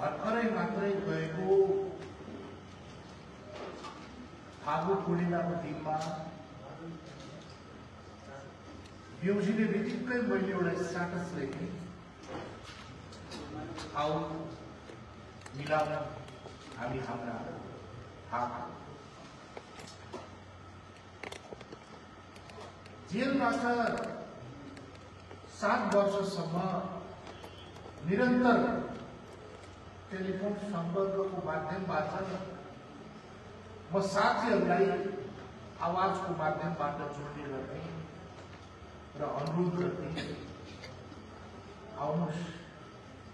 भर्खरै मात्रै गएको फागु पूर्णिमाको दिनमा बिउजीले बित्तिकै मैले एउटा स्ट्याटस लेखेँ, आऊ मिलाउन हामी हाम्रा हात। जेलबाट 7 वर्षसम्म निरन्तर टेलिफोन सम्पर्कको माध्यमबाट म साथीहरूलाई आवाजको माध्यमबाट जोड्ने गर्थेँ र अनुरोध गर्थेँ, आउनुहोस्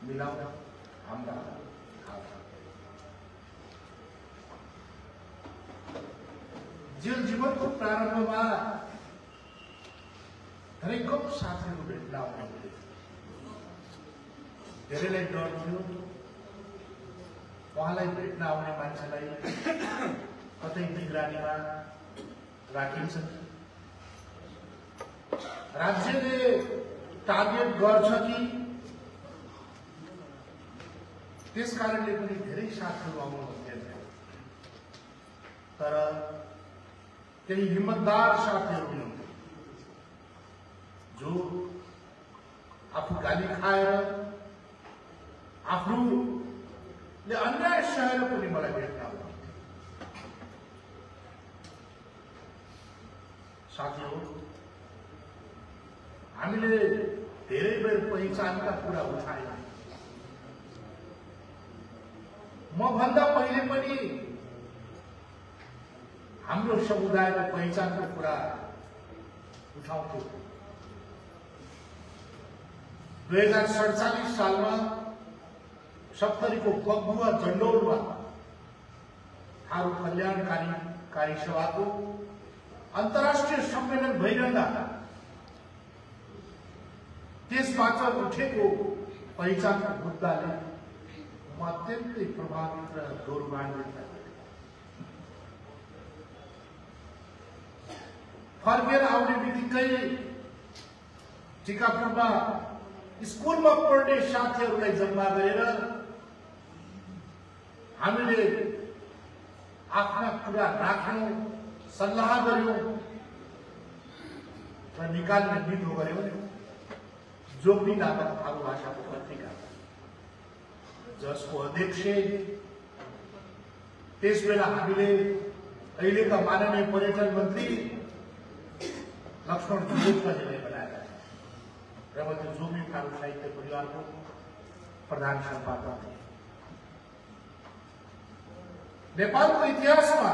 मिलाउन हाम्रा हात। जेल जीवनको प्रारम्भमा धेरै कम साथीहरू भेट्न आउने थिए। धेरैलाई डर थियो उहाँलाई भेट्न आउने मान्छेलाई कतै निगरानीमा राखिन्छ, राज्यले टार्गेट गर्छ कि, त्यस कारणले पनि धेरै साथीहरू आउनुहुन्थेन। तर केही हिम्मतदार साथीहरू हुनुहुन्थ्यो जो आफू गाली खाएर आफूले अन्याय सहेर पनि मलाई भेट्न आउनुहुन्थ्यो। साथीहरू, हामीले धेरै बेर पहिचानका कुरा उठाएन। म भन्दा पहिले पनि हाम्रो समुदायको पहिचानको कुरा उठाउँथ्यो। 2047 सालमा सप्तरीको बगुवा जन्डौलमा थारू कल्याणकारी सभाको अन्तर्राष्ट्रिय सम्मेलन भइरहँदा त्यसबाट उठेको पहिचानको मुद्दाले म अत्यन्तै प्रभावित र गौरवान्वित भएँ। फर्केर आउने बित्तिकै टिकापुरमा स्कुलमा पढ्ने साथीहरूलाई जम्मा गरेर हामीले आफ्ना कुरा राख्यौं, सल्लाह गर्यौं र निकाल्ने निधो गर्यौं। जोग्नी नामक थारू भाषाको पत्रिका, जसको अध्यक्ष त्यसबेला हामीले अहिलेका माननीय पर्यटन मन्त्री लक्ष्मण ढुङ्गेलजीले बनाएका थिए र म त्यो जोग्नी थारू साहित्य परिवारको प्रधान सम्पादक थिएँ। नेपालको इतिहासमा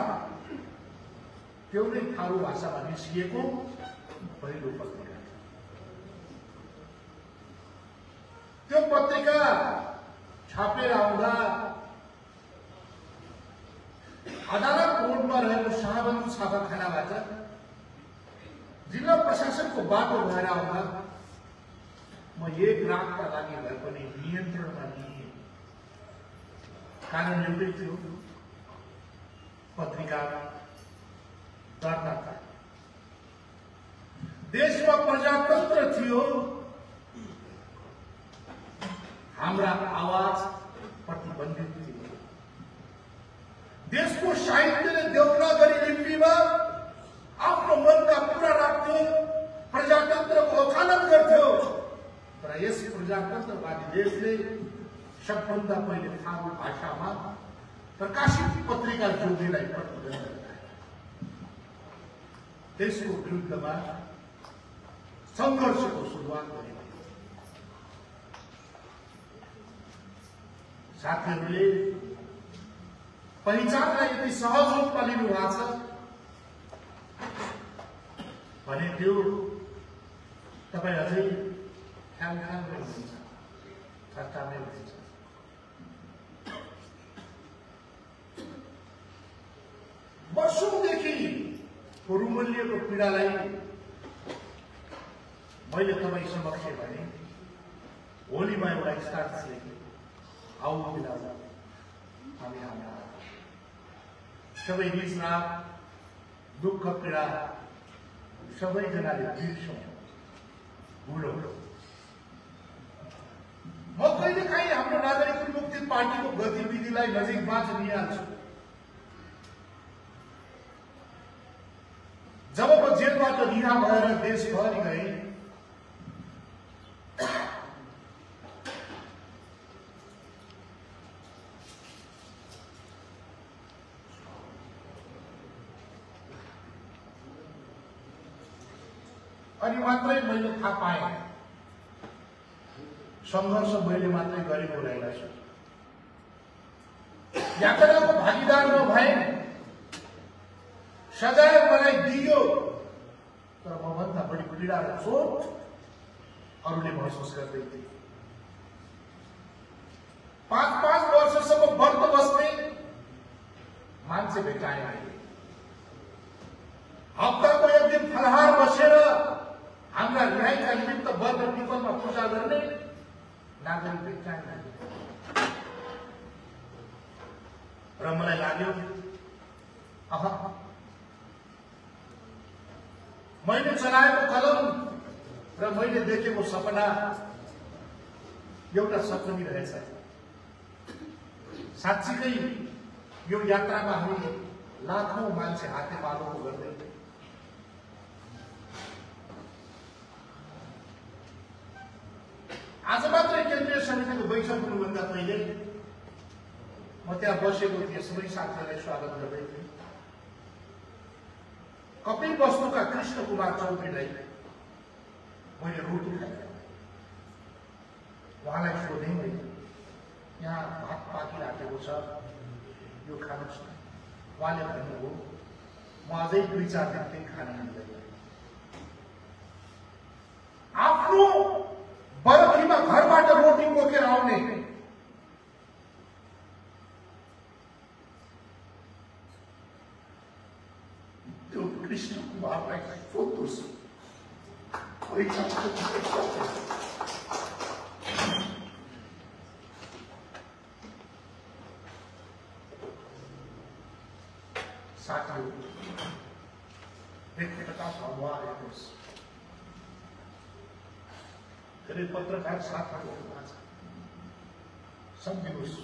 एउटै थारू भाषामा निस्किएको पहिलो पत्रिका। त्यो पत्रिका छापेर आउँदा अदालत रोडमा रहेको शाहबन्धु छापाखानाबाट जिल्ला प्रशासनको बाटो भएर आउँदा म एक रातका लागि भए पनि नियन्त्रणमा लिएँ। कारण एउटै थियो, पत्रिका दर्ता। देशमा प्रजातन्त्र थियो, हाम्रा आवाज प्रतिबन्धित थियो। देशको साहित्यले देवनागरी लिपिमा आफ्नो मनका कुरा राख्थ्यो, प्रजातन्त्रको वकालत गर्थ्यो। तर यस प्रजातन्त्रवादी देशले सबभन्दा पहिले थारू भाषामा प्रकाशित पत्रिका जोग्नीलाई प्रतिबन्ध गरायो। त्यसको विरुद्धमा संघर्षको सुरुवात गरियो। साथीहरूले पहिचानलाई यति सहज रूपमा लिनु भएको छ भने त्यो तपाईँ अझै ख्यालमै हुनुहुन्छ, चर्चामै हुनुहुन्छ। वर्षौंदेखि रुमल्लिएको पीडालाई मैले तपाईँ समक्ष भने होलीमा एउटा स्टाटस लेखेँ, आऊ मिलाउन हामी हाम्रा सबै रिस राग दुःख पीडा सबैजनाले बिर्सौं, भुलौं। म कहिलेकाहीँ हाम्रो नागरिक मुक्ति पार्टीको गतिविधिलाई नजिकबाट लिइहाल्छु। जब म जेलबाट रिहा भएर देशभरि गएँ, अनि मात्रै मैले थाहा पाएँ संघर्ष मैले मात्रै गरेको रहेछ। यातनाको भागीदार नभए, सजाय मलाई दियो, तर मभन्दा बढी पीडा र चोट अरूले महसुस गर्दै थिए। 5-5 वर्षसम्म व्रत बस्ने मान्छे भेटाए मैले। हप्ताको एक दिन फलाहार बसेर हाम्रा न्यायका निमित्त व्रत पिपलमा पूजा गर्ने नागरिक भेटाए। र मलाई लाग्यो मैले चलाएको कलम र मैले देखेको सपना एउटा सपना रहेछ। साँच्चीकै यो यात्रामा हामी लाखौं मान्छे हाते पालोको गर्दै आज मात्रै केन्द्रीय समितिको बैठक हुनुभन्दा पहिले म त्यहाँ बसेको थिएँ। सबै साथीहरूलाई स्वागत गर्दै थिएँ। कपिल वस्तुका कृष्ण कुमार चौधरीलाई मैले रोटी खाएँ। उहाँलाई सोधेँ मैले, यहाँ भात पाकिराखेको छ, यो खानुहोस् न। उहाँले भन्नुभयो, म अझै 2-4 दिन केही खान मिल्दैन। आफ्नो बरखीमा घरबाट रोटी बोकेर आउने त्यो कृष्ण कुमारलाई सोध्नुहोस्। साथीहरू, एकता भगवा हेर्नुहोस्। धेरै पत्रकार साथीहरू सम्झिनुहोस्,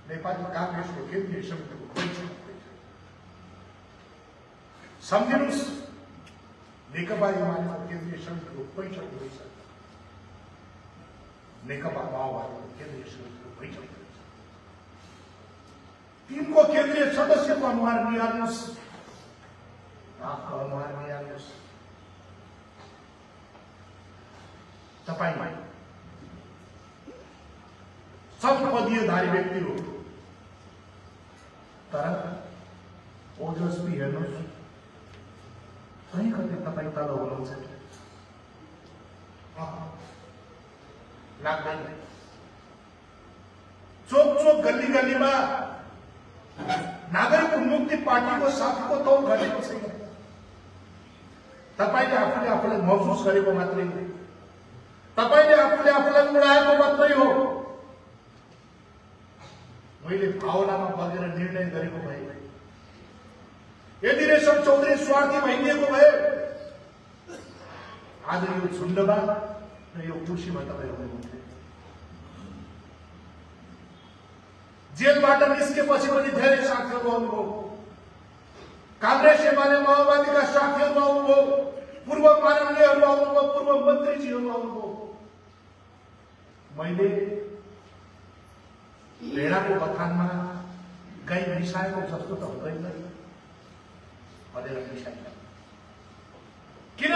नेपाली कांग्रेसको केन्द्रीय समितिको बैठक सम्झिनुहोस्, नेकपा एमालेको केन्द्रीय समितिको बैठक हुँदैछ, नेकपा माओवादीको केन्द्रीय समितिको बैठक हुँदैछ। तिनको केन्द्रीय सदस्यको अनुहार निहाल्नुहोस्, आफ्नो अनुहार निहाल्नुहोस्। तपाईँ शतपदीयधारी व्यक्ति हो, तर ओजस्वी हेर्नुहोस्, कहीँ कतै तपाईँ तल हुनुहुन्छ लाग्दैन। चोक चोक गल्ली गल्लीमा नागरिक मुक्ति पार्टीको साथीको तौल घटेको छैन। तपाईँले आफूले आफूलाई महसुस गरेको मात्रै हो, तपाईले आफूले आफूलाई उडाएको मात्रै हो। मैले भावनामा बगेर निर्णय गरेको भए, यदि रेशम चौधरी स्वार्थी भइदिएको भए आज यो झुण्डमा र यो कुर्सीमा तपाईँ हुनुहुन्थ्यो। जेलबाट निस्केपछि पनि धेरै साथीहरू आउनुभयो, कांग्रेस एमाले माओवादीका साथीहरू आउनुभयो, पूर्व माननीयहरू आउनुभयो, पूर्व मन्त्रीजीहरू आउनुभयो। मैले भेडाको बथानमा गाई मिसाएको जस्तो त हुँदैन भनेर मिसाइन्छ। किन?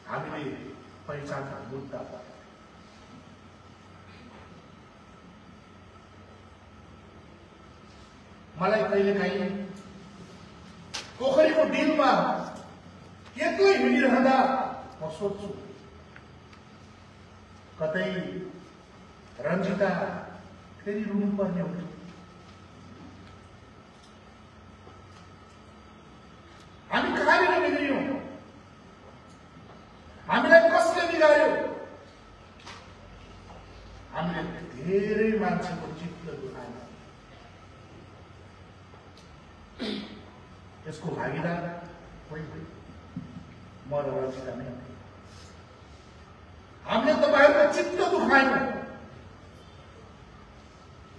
हामीले पहिचानका मुद्दा मलाई कहिलेकाहीँ पोखरीको डिलमा एक्लै हिँडिरहँदा म सोध्छु, कतै रञ्जिता फेरि रुनुपर्ने हुन्छ। हामी कहाँनिर बिग्रियौँ? हामीलाई कसले बिगार्यो? हामीले धेरै मान्छेको चित्त दुखायो। यसको भागीदार कोही म र रञ्जिता नै। हामीले तपाईहरुको चित्त दुखायौं,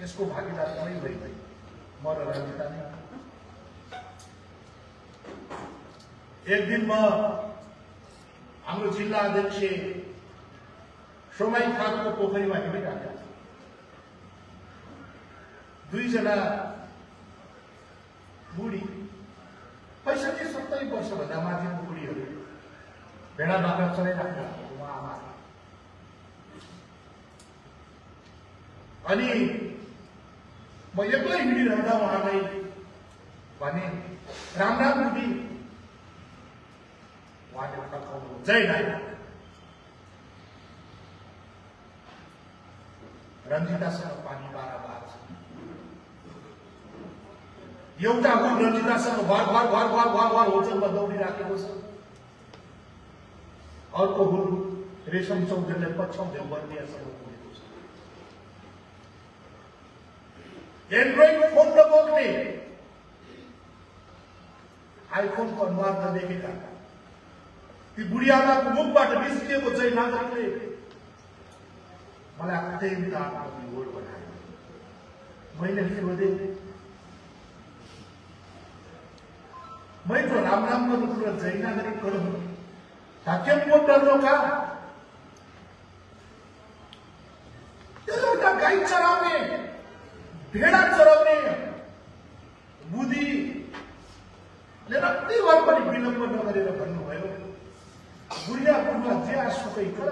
यसको भागीदार पनि भइ म र रञ्जिता नै। एक दिन म हाम्रो जिल्ला अध्यक्ष सोमाई खालको पोखरीमा हिँडिरहेका दुईजना बुढी 65-70 वर्षभन्दा माथिको बुढीहरू भेडा बाख्रा चलाइराख्नु भएको आमा। अनि म एक्लै हिँडिरहँदा उहाँलाई भने राम राम बुढी। उहाँले फर्काउनु जय नाइ। रञ्जितासँग पानी बार छ। एउटा हुल रञ्जितासँग घर घर घर घर घर घर होचलमा दौडिराखेको छ। अर्को हुल रेशम चौधरीलाई पछ्याउँदै बर्दियासँग पुगेको छ। एन्ड्रोइड फोन नबोक्ने, आइफोनको अनुहार नदेखेका ती बुढी आमाको मुखबाट निस्किएको जय नागरिकले मलाई अत्यन्त आत्मविभोर बनायो। मैले सोधे, मैं तो राम राम करूँ जय नागरिक करूँ ढाक्या पोट डरलो का? एउटा गाई चराउने, भेडा चराउने बुढीले रातिभर पनि विलम्ब नगरेर भन्नुभयो, बुढिया बुढा जे आसुकै कर,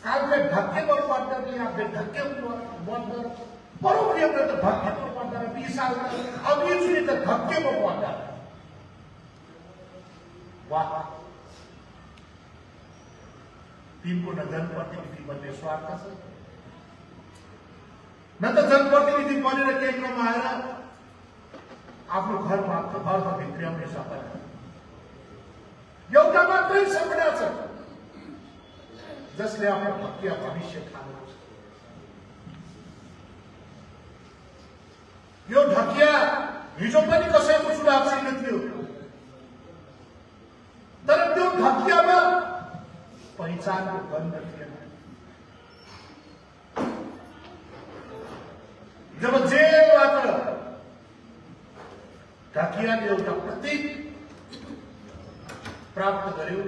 काल में ढक्के पर पड़ता कि आप ढक्के बंद कर, बरोबर ये तो ढक्के पर पड़ता है 20 साल में, अब ये चीज़ तो ढक्के पर पड़ता है। वाह, तिनको न जनप्रतिनिधि बन्ने स्वार्थ छ, न त जनप्रतिनिधि बनेर केन्द्रमा आएर आफ्नो घरमा भित्र्याउने सपना। एउटा मात्रै सपना छ जसले आफ्नो भक्तिया भविष्य ठानेको छ। यो ढकिया हिजो पनि कसैको चुनाव छैन थियो, तर त्यो ढकियामा पहिचानको गन्ध थिएन। जब जेलबाट ढकियाले एउटा प्रतीक प्राप्त गर्यो,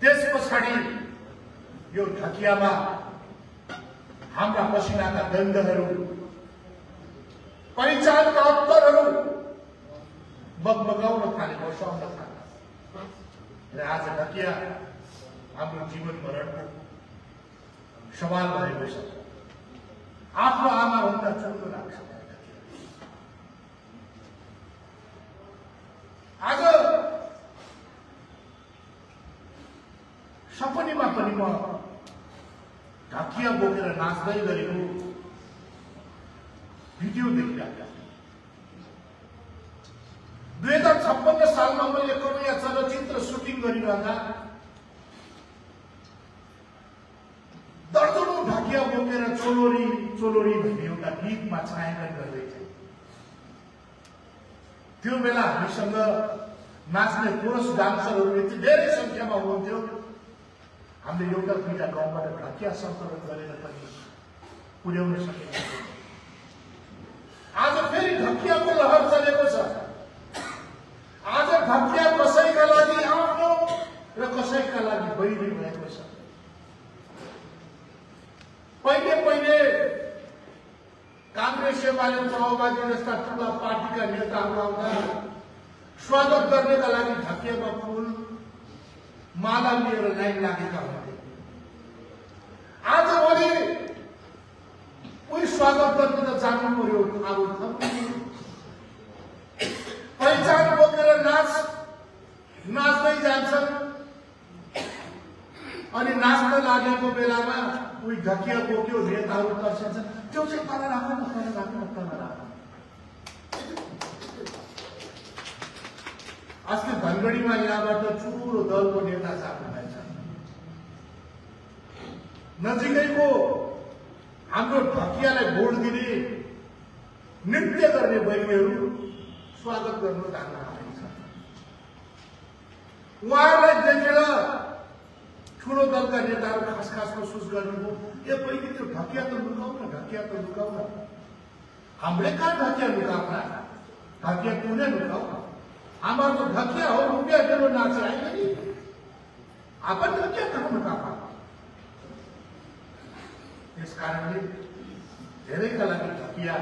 त्यस पछाडि यो ढकियामा हाम्रा पसिनाका गन्धहरू, पहिचानका अत्तरहरू बगबगाउन थाले, बसाउन थाले। र आज ढकिया हाम्रो जीवन मरणको सवाल भएको छ। आफ्नो आमा भन्दा चुलो लाग्छ। आज सपनीमा पनि म ढकिया बोकेर नाच्दै गरेको भिडियो देखिरहेको छु। 2056 सालमा मैले कन्या चलचित्र सुटिङ गरिरहँदा दर्जनौं ढकिया बोकेर चोलोरी चोलोरी भन्ने एउटा गीतमा छायाङ्कन गर्दै थिए। त्यो बेला हामीसँग नाच्ने कोरस डान्सरहरू यति धेरै संख्यामा हुनुहुन्थ्यो, हामीले एउटा दुईटा गाउँबाट ढकिया सङ्कलन गरेर पनि पुर्याउन सकेका थियौँ। आज फेरि ढकियाको लहर चलेको छ। आज ढकिया कसैका लागि आफ्नो र कसैका लागि बैरी भएको छ। पहिले पहिले कांग्रेस एमाले माओवादी जस्ता ठुला पार्टीका नेताहरू आउँदा स्वागत गर्नका लागि ढकियामा फूल माला लिएर लाइन लागेका हुन्थे। आज भोलि उही स्वागत गर्न त जानु पर्यो, अब पहिचान बोकेर नाच्दै जान्छन् अनि नाच्न लागेको बेलामा उही ढकिया बोक्यो नेताहरू तर्सिन्छन्। त्यो चाहिँ तल राख्नु, तल राख्नु, तल राख्नु। अस्ति धनगढीमा यहाँबाट ठुलो दलको नेता साथीभाइ छन्। नजिकैको हाम्रो ढकियालाई भोट दिने नृत्य गर्ने बहिनीहरू स्वागत गर्न जान आएछ। उहाँहरूलाई देखेर ठुलो दलका नेताहरू खास खास महसुस गर्नुभयो ए पहिले त्यो ढकिया त लुकाउ न हामीले कहाँ ढकिया लुकाउना ढकिया तूने लुकाऊ हमारा तो ढकिया हो रुपया किलो नाच आएगा नहीं अपन ढकिया कहाँ लुकापा इस कारणले धेरैका लागि ढकिया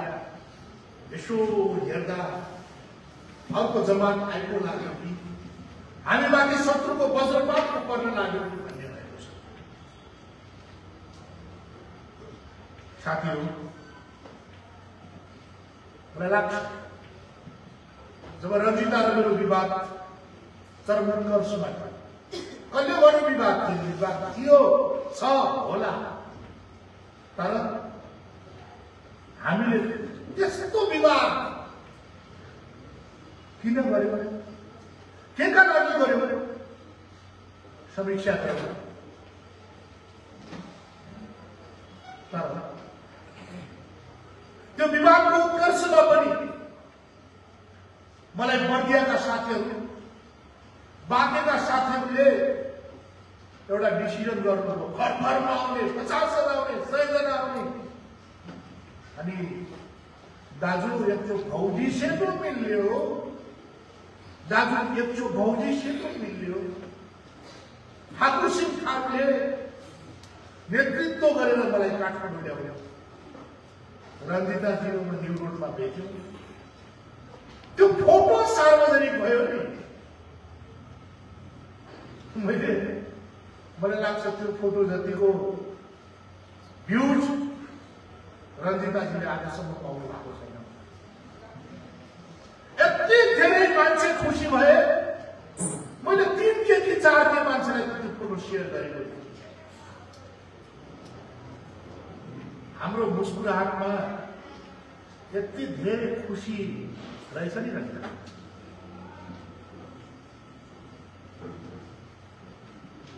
यसो हेर्दा अर्को जमात आइको लाग्यो कि हामी माथि शत्रुको वज्रपात पर्न लाग्यो भन्ने भएको छ। साथीहरू मलाई लाग्छ जब रञ्जिता र मेरो विवाद चरमोत्कर्षमा कहिले गर्ने विवाद थियो छ होला तर हामीले त्यस्तो विवाद किन गर्यो केका लागि गर्यो समीक्षा गर्यो तर त्यो विवादको उत्कर्षमा पनि मलाई बर्दियाका साथीहरू बाँकेका साथीहरूले एउटा डिसिजन गर्नुभयो घर घरमा आउने 50 जना आउने 100 जना आउने अनि दाजु एकचो भौजी से तो मिल्यो दाजु एकचो भौजी से तो मिल्यो ठाकुर सिंह ठाकुरले नेतृत्व गरेर मलाई काठमाडौँ ल्याउनु रञ्जिताजीमा न्यू रोडमा भेट्यो त्यो फोटो सार्वजनिक भयो नि मलाई लाग्छ त्यो फोटो जतिको भ्यूज रञ्जिताजीले आजसम्म पाउनु भएको छैन। यति धेरै मान्छे खुसी भए मैले 3 कि 4 के मान्छेलाई त्यो फोटो शेयर गरेको थिएँ। हाम्रो मुस्कुराहटमा यति धेरै खुसी रहेछ नि रञ्जिता।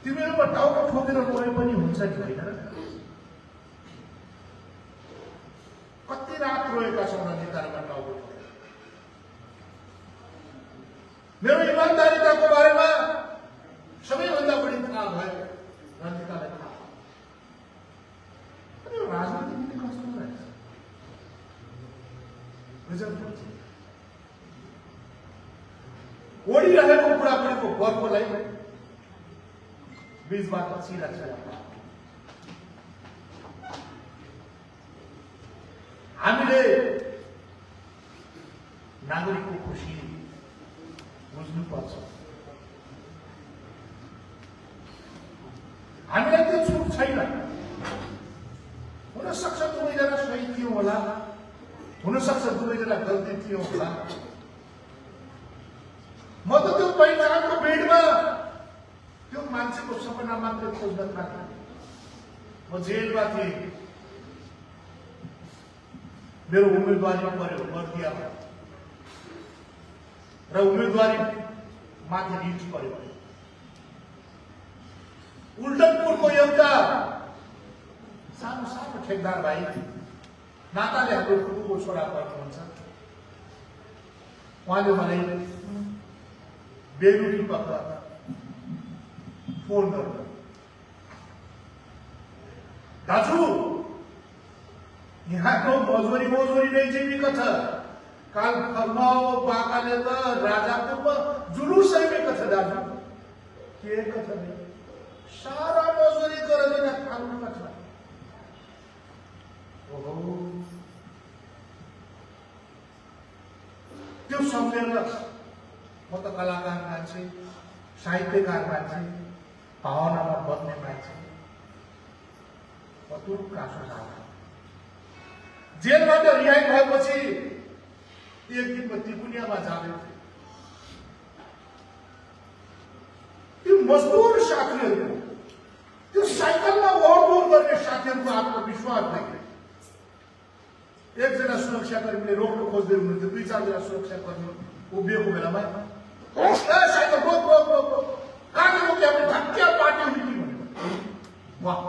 तिमीहरूमा टाउको ठोकेर गए पनि हुन्छ नि होइन कति रात रोएका छौँ रञ्जितामा टाउको ठोकेर। मेरो इमान्दारिताको बारेमा सबैभन्दा बढी थाहा भयो रञ्जितालाई थाहा भयो। राजनीति कस्तो रहेछ ओडिरहेको बुढाबुढीको बर्फलाई बीचबाट छिरा हामीले नागरिकको खुसी बुझ्नुपर्छ। हामीलाई त्यो छुट छैन। हुन सक्छ दुवैजना सही थियो होला हुन सक्छ दुवैजना गल्ती थियो होला। म त त्यो पहिचानको बेडमा त्यो मान्छेको सपना मात्र खोज्न थालेँ। म जेलमा थिएँ मेरो उम्मेदवारी पर्यो बर्दियामा र उम्मेदवारी माथि रिट पर्यो। उल्टनपुरको एउटा सानो सानो ठेकदार भाइ नाताले हाम्रो फुपूको छोरा पर्नुहुन्छ। उहाँले मलाई बेलुकी पख फोन गर्नु दाजु यहाँको मजोरी नै जीविका छ। काल खर्माओ बाकाले त राजापुरमा जुलुस आइरहेको छ दाजु के कथा नै सारा मजोरी गरेर खानु पर्छ। ओहो त्यो सम्झेर म त कलाकार मान्छे साहित्यकार मान्छे भावनामा बन्ने मान्छे कतुर कासो लाग्यो। जेलबाट रिहाई भएपछि एक दिन म त्रिपुनियामा जाँदै थिएँ। त्यो मजदुर साथीहरू त्यो साइकलमा ओहोर गर्ने साथीहरूको आत्मविश्वास देखेँ। एकजना सुरक्षाकर्मीले रोक्न खोज्दै हुनुहुन्थ्यो। 2-4 जना सुरक्षाकर्मी उभिएको बेलामा साइकल रोक रोक रोक रोक कहाँ रोक्यो भने धक्किया पार्टी हुने भनेको वाह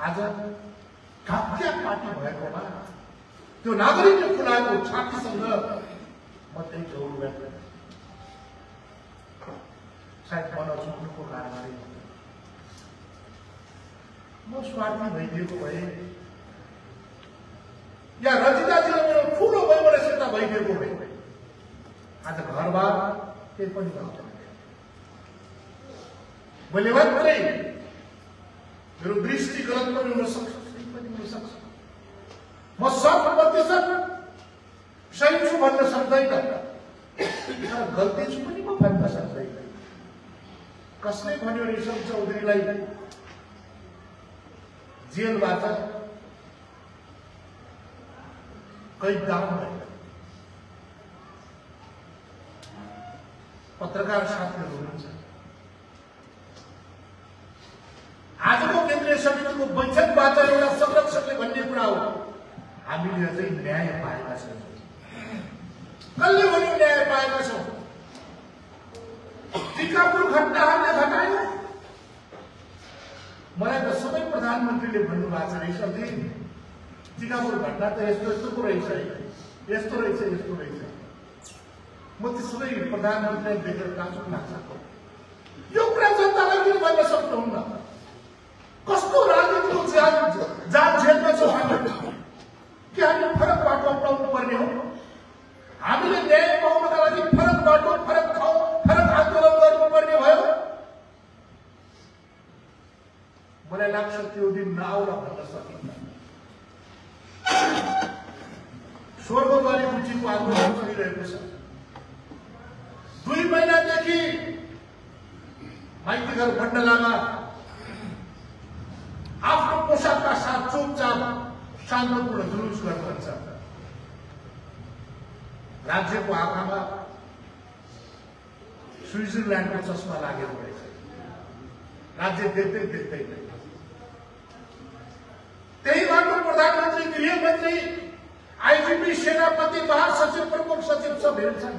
आज धक्किया पार्टी भएकोमा त्यो नागरिकले खुलाएको छातीसँग म त्यही जोड सायद मन चुक्नुको कारणले म स्वार्थी भइदिएको भए या रजिताजीले मेरो ठुलो वैमनस्यता भइदिएको भए आज घरबार केही पनि गर्दैन। मैले मात्रै मेरो दृष्टि गलत पनि हुन सक्छ, सही पनि हुन सक्छ। म 100% सही छु भन्न सक्दैन, तर गल्ती छु पनि म भन्न सक्दैन। कसले भन्यो ऋषभ चौधरीलाई जेलबाट कैददान भयो? पत्रकार साथीहरू हुनुहुन्छ, आजको केन्द्रीय समितिको बैठकबाट एउटा संरक्षकले भन्ने कुरा हो, हामीले अझै न्याय पाएका छैनौँ। कसले भन्यो न्याय पाएका छौँ? टिकापुर घटनाहरूले घटायो। मलाई त सबै प्रधानमन्त्रीले भन्नुभएको छ, ऋषभजी टिकापुर घटना त यस्तो यस्तो पो रहेछ, यस्तो रहेछ, यस्तो रहेछ। म ती सबै प्रधानमन्त्रीलाई देखेर ताजुब लाग्छ। यो कुरा जनतालाई किन भन्न सक्नुहुन्न? कस्तो राजनीतिको जाल झेलमा छौँ हामी? के हामी फरक बाटो अपनाउनु पर्ने हो? हामीले न्याय पाउनका लागि फरक बाटो, फरक ठाउँ, फरक आन्दोलन गर्नुपर्ने भयो? मलाई लाग्छ त्यो दिन नआउला भन्न सकिन्न। स्वर्गवारी रुचिको आन्दोलन चलिरहेको छ। 2 महिनादेखि माइतीघर मण्डलामा आफ्नो पोसाकका साथ चुपचाप शान्तपूर्ण जुलुस गर्नुहुन्छ। राज्यको आँखामा स्विजरल्यान्डको चस्मा लागेको रहेछ। राज्य देख्दै देख्दै त्यही बाटो प्रधानमन्त्री, गृहमन्त्री, आइजिपी, सेनापति, महासचिव, प्रमुख सचिव सब हेर्छन्।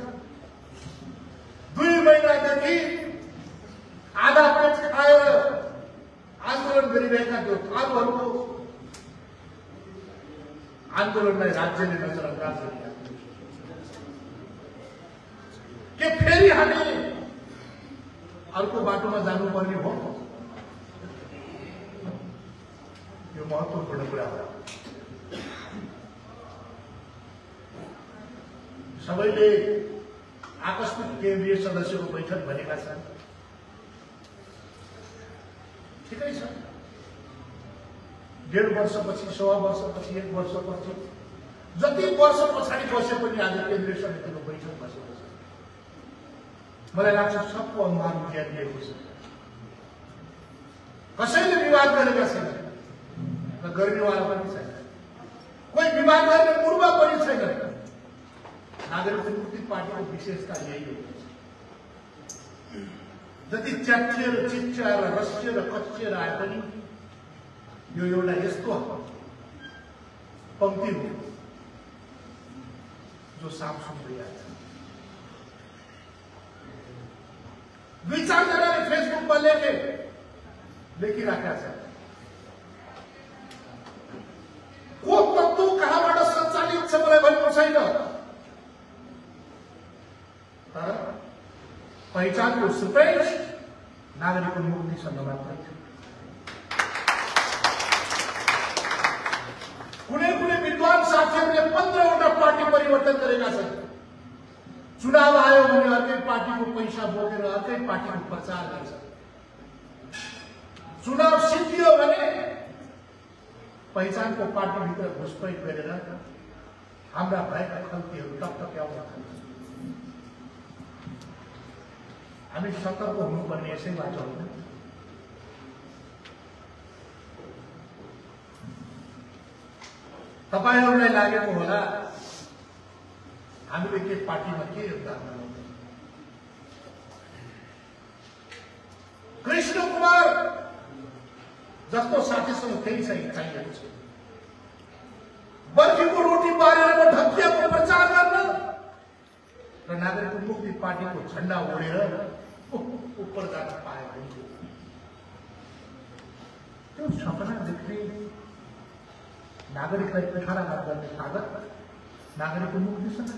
2 महिनादेखि आधा पेट खाएर आन्दोलन गरिरहेका त्यो थारूहरूको आन्दोलनलाई राज्यले नजरअन्दाज गरिरहेको के फेरि हामी अर्को बाटोमा जानुपर्ने हो? यो महत्त्वपूर्ण कुरा हो। सबैले आकस्मिक केन्द्रीय सदस्यको बैठक भनेका छन्, ठिकै छ। 1.5 वर्षपछि, 1.25 वर्षपछि, 1 वर्षपछि, जति वर्ष पछाडि बसे पनि आज केन्द्रीय समितिको बैठक बसेको छ। मलाई लाग्छ सबको अनुहार उज्यालिएको छ। कसैले विवाद गरेका छैन, र गर्नेवाला पनि छैन। कोही विवाद गर्ने पूर्व पनि छैन। नागरिक मुक्ति पार्टीको विशेषता यही हो। जति च्याटिएर, चिच्याएर, रसिएर, कचिएर आए पनि यो एउटा यस्तो पंक्ति हो जो सामसुम भइहाल्छ। 2-4 जनाले फेसबुकमा लेखिराखेका छ, को तत्त्व कहाँबाट सञ्चालित छ मलाई भन्नु छैन, तर पहिचानको श्रेष्ठ नागरिकको मुक्तिसँग मात्रै छ। कुनै विद्वान साथीहरूले 15वटा पार्टी परिवर्तन गरेका छन्। चुनाव आयो भने अर्कै पार्टीको पैसा बोकेर अर्कै पार्टीको प्रचार गर्छ। चुनाव सिद्धियो भने पहिचानको पार्टीभित्र घुसपैठ गरेर हाम्रा भएका खल्तीहरू टकटक्याउन थाल्छ। हामी सतर्क हुनुपर्ने यसैबाट हो। तपाईहरुलाई लागेको होला हामीले के पार्टीमा के योगदान गर्नु। कृष्ण कुमार जस्तो साथीसँग केही चाहिएको छ। बर्खीको रोटी बारेर ढकियाको प्रचार गर्न र नागरिक मुक्ति पार्टीको झण्डा ओढेर ऊपर जान पाए भने त्यो सपना देख्ने नागरिकलाई पिछाडाघात गर्ने तागत नागरिकको मुक्तिसँग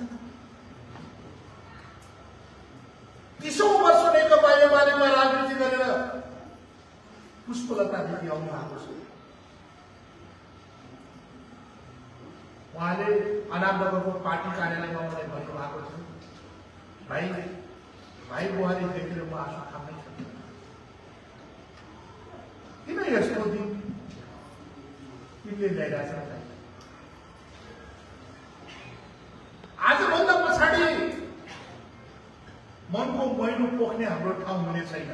30औं वर्ष नेकपा एमालेमा राजनीति गरेर पुष्पलता दिदी आउनु भएको छ। उहाँले अनामनगरको पार्टी कार्यालयमा मलाई भन्नुभएको थियो, भाइ बुहारी देखेर म आँसु थाम्नै सक्दिनँ। किन यस्तो दिन तिमीले ल्याइरहेछ? आजभन्दा पछाडि मनको मैलो पोख्ने हाम्रो ठाउँ हुने छैन।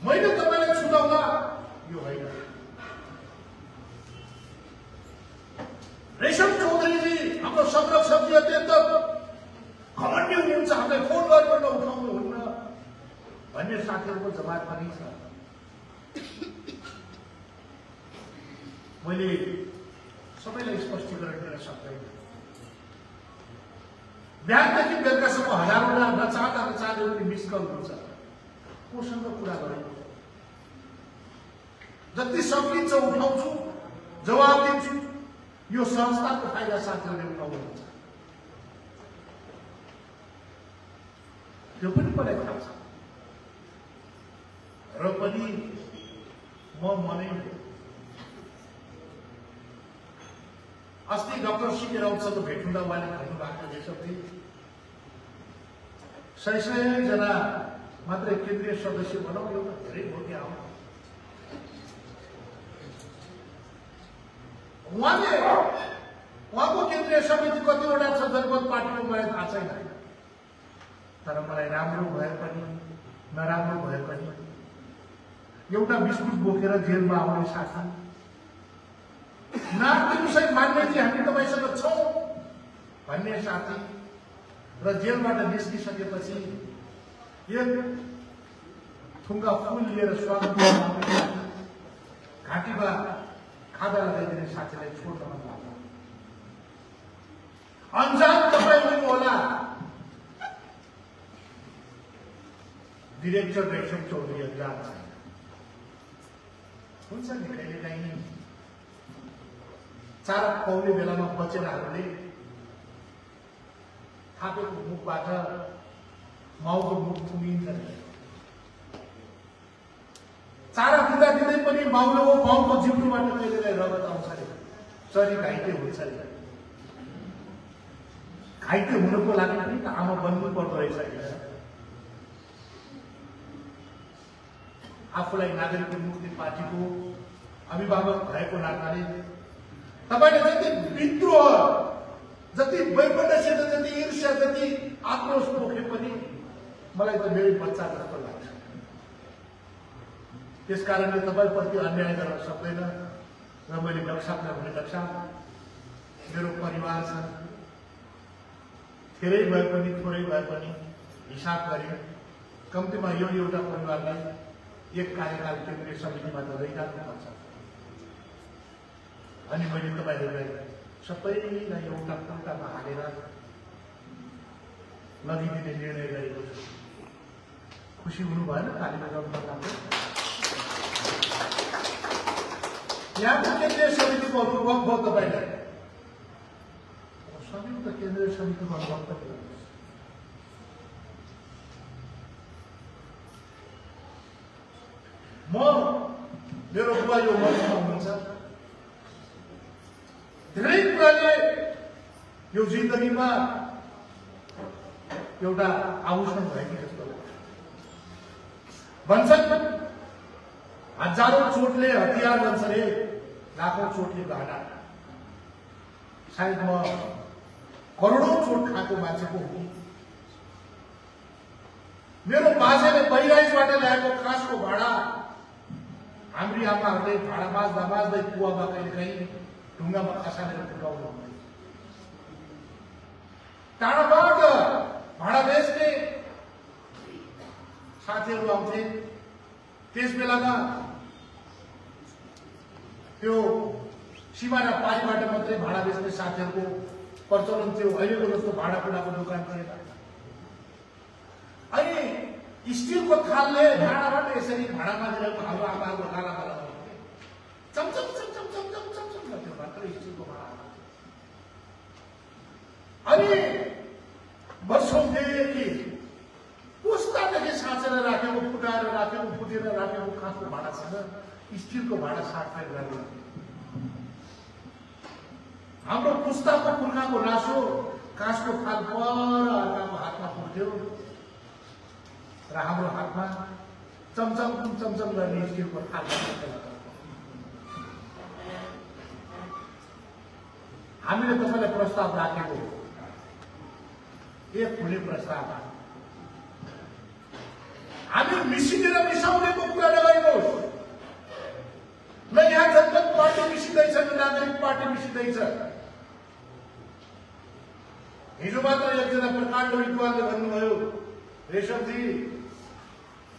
मैले तपाईँलाई छुटाउँदा यो होइन। रेशम चौधरीजी हाम्रो संरक्षकजी अत्यन्त घमण्डी हुनुहुन्छ, हामीलाई फोन गरेर उठाउनुहुन्न भन्ने साथीहरूको जवाब पनि छ। मैले सबैलाई स्पष्टीकरण दिन सक्दैन। बिहानदेखि बेलुकासम्म हजारौं नचाहँदा मिस कल हुन्छ। कोसँग कुरा गरेको जति सकिन्छ उठाउँछु, जवाब दिन्छु। यो संस्थाको फाइदा साथीहरूले उठाउनुहुन्छ, त्यो पनि मलाई थाहा छ। र पनि म मनै अस्ति डाक्टर सिंह राउतसँग भेट हुँदा उहाँले भन्नुभएको रहेछ, 100 जना मात्रै केन्द्रीय सदस्य बनाऊ, एउटा धेरै भोटे आऊ। उहाँको केन्द्रीय समिति कतिवटा छ जनपद पार्टीको मलाई थाहा छैन। तर मलाई राम्रो भए पनि नराम्रो भए पनि एउटा बिस्कुट बोकेर जेलमा आउने साथी, नातिनुसै मान्नेजी हामी तपाईसँग छौँ भन्ने साथी र जेलबाट निस्किसकेपछि एक थुङ्गा फुल लिएर स्वागत गर्ने साथी, घाँटीमा खादा लगाइदिने साथीलाई छोड्न मन लाग्छ। अन्जान तपाईँ हुनु होला डिरेक्टर रेशम चौधरी अन्जान छैन। हुन्छ नि कहिलेकाहीँ चारा पाउने बेलामा बचेराहरूले थापेको मुखबाट माउको मुख पुगिन्छ। चारा दिँदा दिँदै पनि माउको जिब्रोबाट कहिलेकाहीँ रगत आउँछ अरे, शरीर घाइते हुन्छ अरे। घाइते हुनुको लागि पनि त आमा बन्नु पर्दो रहेछ। आफूलाई नागरिक मुक्ति पार्टीको अभिभावक भएको नाताले तपाईले जति विद्रोह, जति वैपण्यसित, जति ईर्ष्या, जति आक्रोश पोखे पनि मलाई त मेरो बच्चा जस्तो लाग्छ। त्यसकारणले तपाईप्रति अन्याय गर्न सक्दैन। र मैले डक्सापलाई भने डक्सा मेरो परिवार छ, धेरै भए पनि थोरै भए पनि हिसाब गरे कम्तीमा यो एउटा परिवारलाई एक कार्यकाल केन्द्रीय समितिमा त रहिराख्नुपर्छ। अनि मैले तपाईहरुलाई सबैलाई एउटा पुर्तामा हालेर लगिदिने निर्णय गरेको छु। खुसी हुनु भएन? ताली बजाउनु। यहाँको केन्द्रीय समितिको अनुभव भयो तपाईलाई। संयुक्त केन्द्रीय समितिको अनुभव त के हो? म मेरो बुवा यो मञ्चमा हुनुहुन्छ। धेरै कुराले यो जिन्दगीमा एउटा आभूषण भएको जस्तो लाग्छ। भन्छन् हजारौं चोटले हतियार भन्छ रे, लाखौं चोटले गहना। सायद म करोडौं चोट खाएको मान्छेको हुँ। मेरो बाजेले बहिराइजबाट ल्याएको काँसको भाँडा हाम्री आमाहरूले भाँडा माझ्दा माझ्दै कुवामा कहिलेकाहीँ ढुङ्गामा खसालेर फुटाउनु हुँदैन। टाढाबाट भाँडा बेच्ने साथीहरू आउँथे। त्यस बेलामा त्यो सिमाना पारीबाट मात्रै भाँडा बेच्ने साथीहरूको प्रचलन थियो। अहिलेको जस्तो भाँडाकुँडाको दोकान थिएन। अनि स्टिलको थालले भाँडाबाट यसरी भाँडा माझेर हाम्रो आमाहरूको गाला लगाउँथे। चमचम चमचम चमचम चमचम गर्थ्यो मात्र स्टिलको भाँडा। अनि वर्षौंदेखि पुस्तादेखि साँचेर राखेको, फुटाएर राखेको, फुटेर राखेको काँसको भाँडासँग स्टिलको भाँडा साटफाट गर्ने। हाम्रो पुस्ताको पुर्खाको रासो काँसको थाल पर अर्काको हातमा पुग्थ्यो र हाम्रो हातमा चमचम चमचम गर्ने स्टिलको थाल हामीले तपाईलाई प्रस्ताव राखेको एक खुले प्रस्ताव हामी मिसिनेर मिसाउनेको कुरा नगर्नुहोस् न यहाँ जनता पार्टी मिसिँदैछ न नागरिक पार्टी मिसिँदैछ हिजो मात्र एकजना प्रकाश ललितवालले भन्नुभयो रेशमजी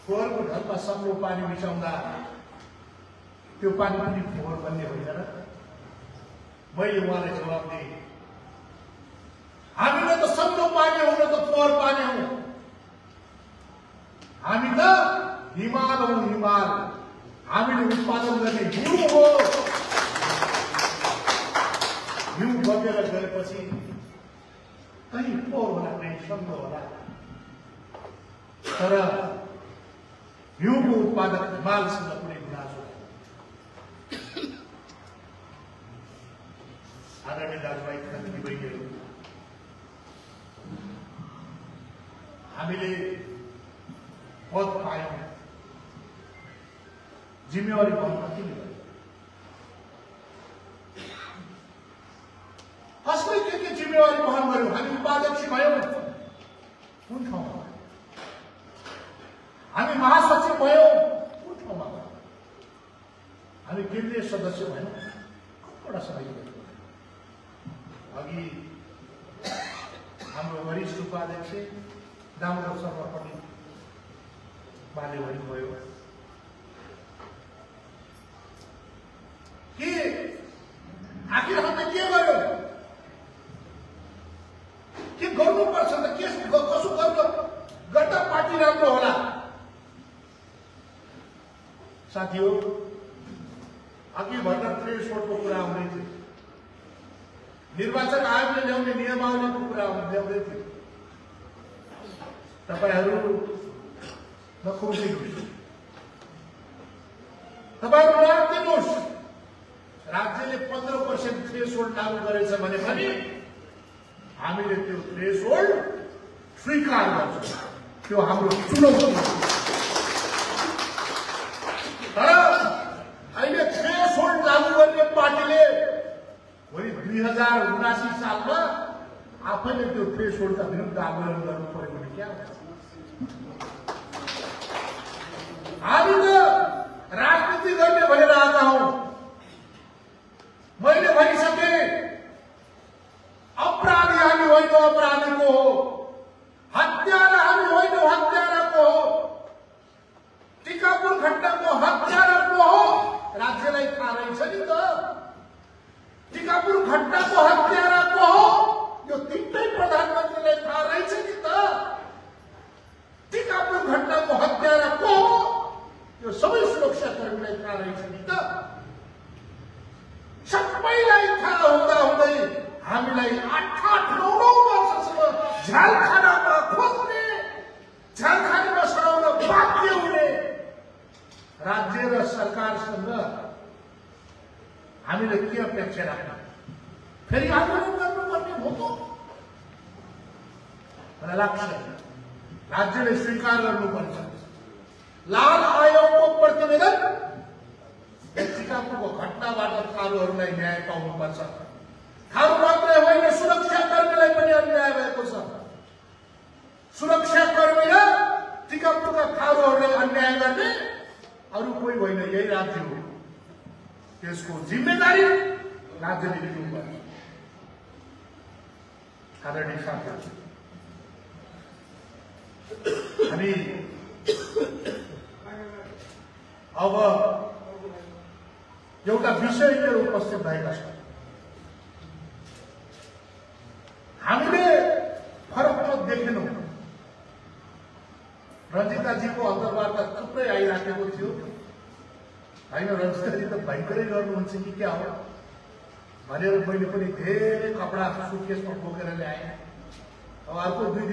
फोहोरको ढलमा सम्रो पानी मिसाउँदा त्यो पानी पनि फोहोर बन्ने होइन र मैले उहाँलाई जवाब दिएँ हामीले त सम्रो पानी हो न त फोहोर पानी हो हामी त हिमाल हौ हिमाल हामीले उत्पादन गर्ने हिउँ हो हिउँ बगेर गएपछि कहीँ फोहोर होला कहीँ सम्रो होला तर हिउँको उत्पादक हिमालसँग कुनै गुनासो आदरणीय दाजुभाइ दिदीबहिनीहरू हामीले पद पायौं जिम्मेवारी वहन कतिले गर्यो कसले के जिम्मेवारी वहन गर्यो हामी उपाध्यक्ष भयौं कुन ठाउँमा हामी महासचिव भयौं कुन ठाउँमा हामी केन्द्रीय सदस्य भयौं कतिवटा समय अघि हाम्रो वरिष्ठ उपाध्यक्ष दामोदर शर्मा पनि बाले भन्नुभयो कि आखिर हामीले के गर्यो के गर्नुपर्छ त के कसो गर्दा पार्टी राम्रो होला साथीहरू अघि भर्खर थ्रेसहोल्डको कुरा आउँदै थियो निर्वाचन आयोगले ल्याउने नियमावलीको कुरा ल्याउँदै थियो तपाईहरू नखुर्दिनुहोस् तपाईहरू नआत्तिनुहोस् राज्यले 15% थ्रेसहोल्ड लागू गरेछ भने पनि हामीले त्यो थ्रेसहोल्ड स्वीकार गर्छौं त्यो हाम्रो चुनौती हो तर अहिले थ्रेसहोल्ड लागू गर्ने पार्टीले भोलि 2079 सालमा आफैले त्यो थ्रेसहोल्डका विरुद्ध आन्दोलन गर्नु पर्यो भने क्या हामी त राजनीति गर्ने भनेर आएका हौं मैले भनिसके अपराधी हामी होइन अपराधीको हो हत्यारा हामी होइन हत्याराको हो टिकापुर घटनाको हत्याराको हो राज्यलाई थाहा रहेछ नि त टिकापुर घटनाको हत्याराको हो यो तीनटै प्रधानमन्त्रीलाई थाहा रहेछ नि त टिकापुर घटनाको हत्याराको हो यो सबै सुरक्षाकर्मीलाई थाहा रहेछ नि त सबैलाई थाहा हुँदै हामीलाई 8-9 वर्षसम्म झ्यालखानामा खोज्ने झ्यालखानामा सडाउन बाध्य हुने राज्य र सरकारसँग हामीले के अपेक्षा राख्ने फेरि आन्दोलन गर्नुपर्ने हो त मलाई लाग्छ राज्यले स्वीकार गर्नुपर्छ लाल आयोगको प्रतिवेदन टिकापुरको घटनाबाट थारूहरूलाई न्याय पाउनुपर्छ थारू मात्रै होइन सुरक्षाकर्मीलाई पनि अन्याय भएको छ सुरक्षाकर्मी र टिकापुरका थारूहरूलाई अन्याय गर्ने अरू कोही होइन यही राज्य हो त्यसको जिम्मेदारी राज्यले लिनुपर्छ आदरणीय साथीहरू हामी अब एउटा विषय लिएर उपस्थित भएका छौं हामीले फरक देखेनौं रञ्जिताजीको अन्तर्वार्ता थुप्रै आइराखेको थियो होइन रञ्जिताजी त भयङ्करै गर्नुहुन्छ कि क्या हो भनेर मैले पनि धेरै कपडा सुटकेसमा बोकेर ल्याएँ अब अर्को दुई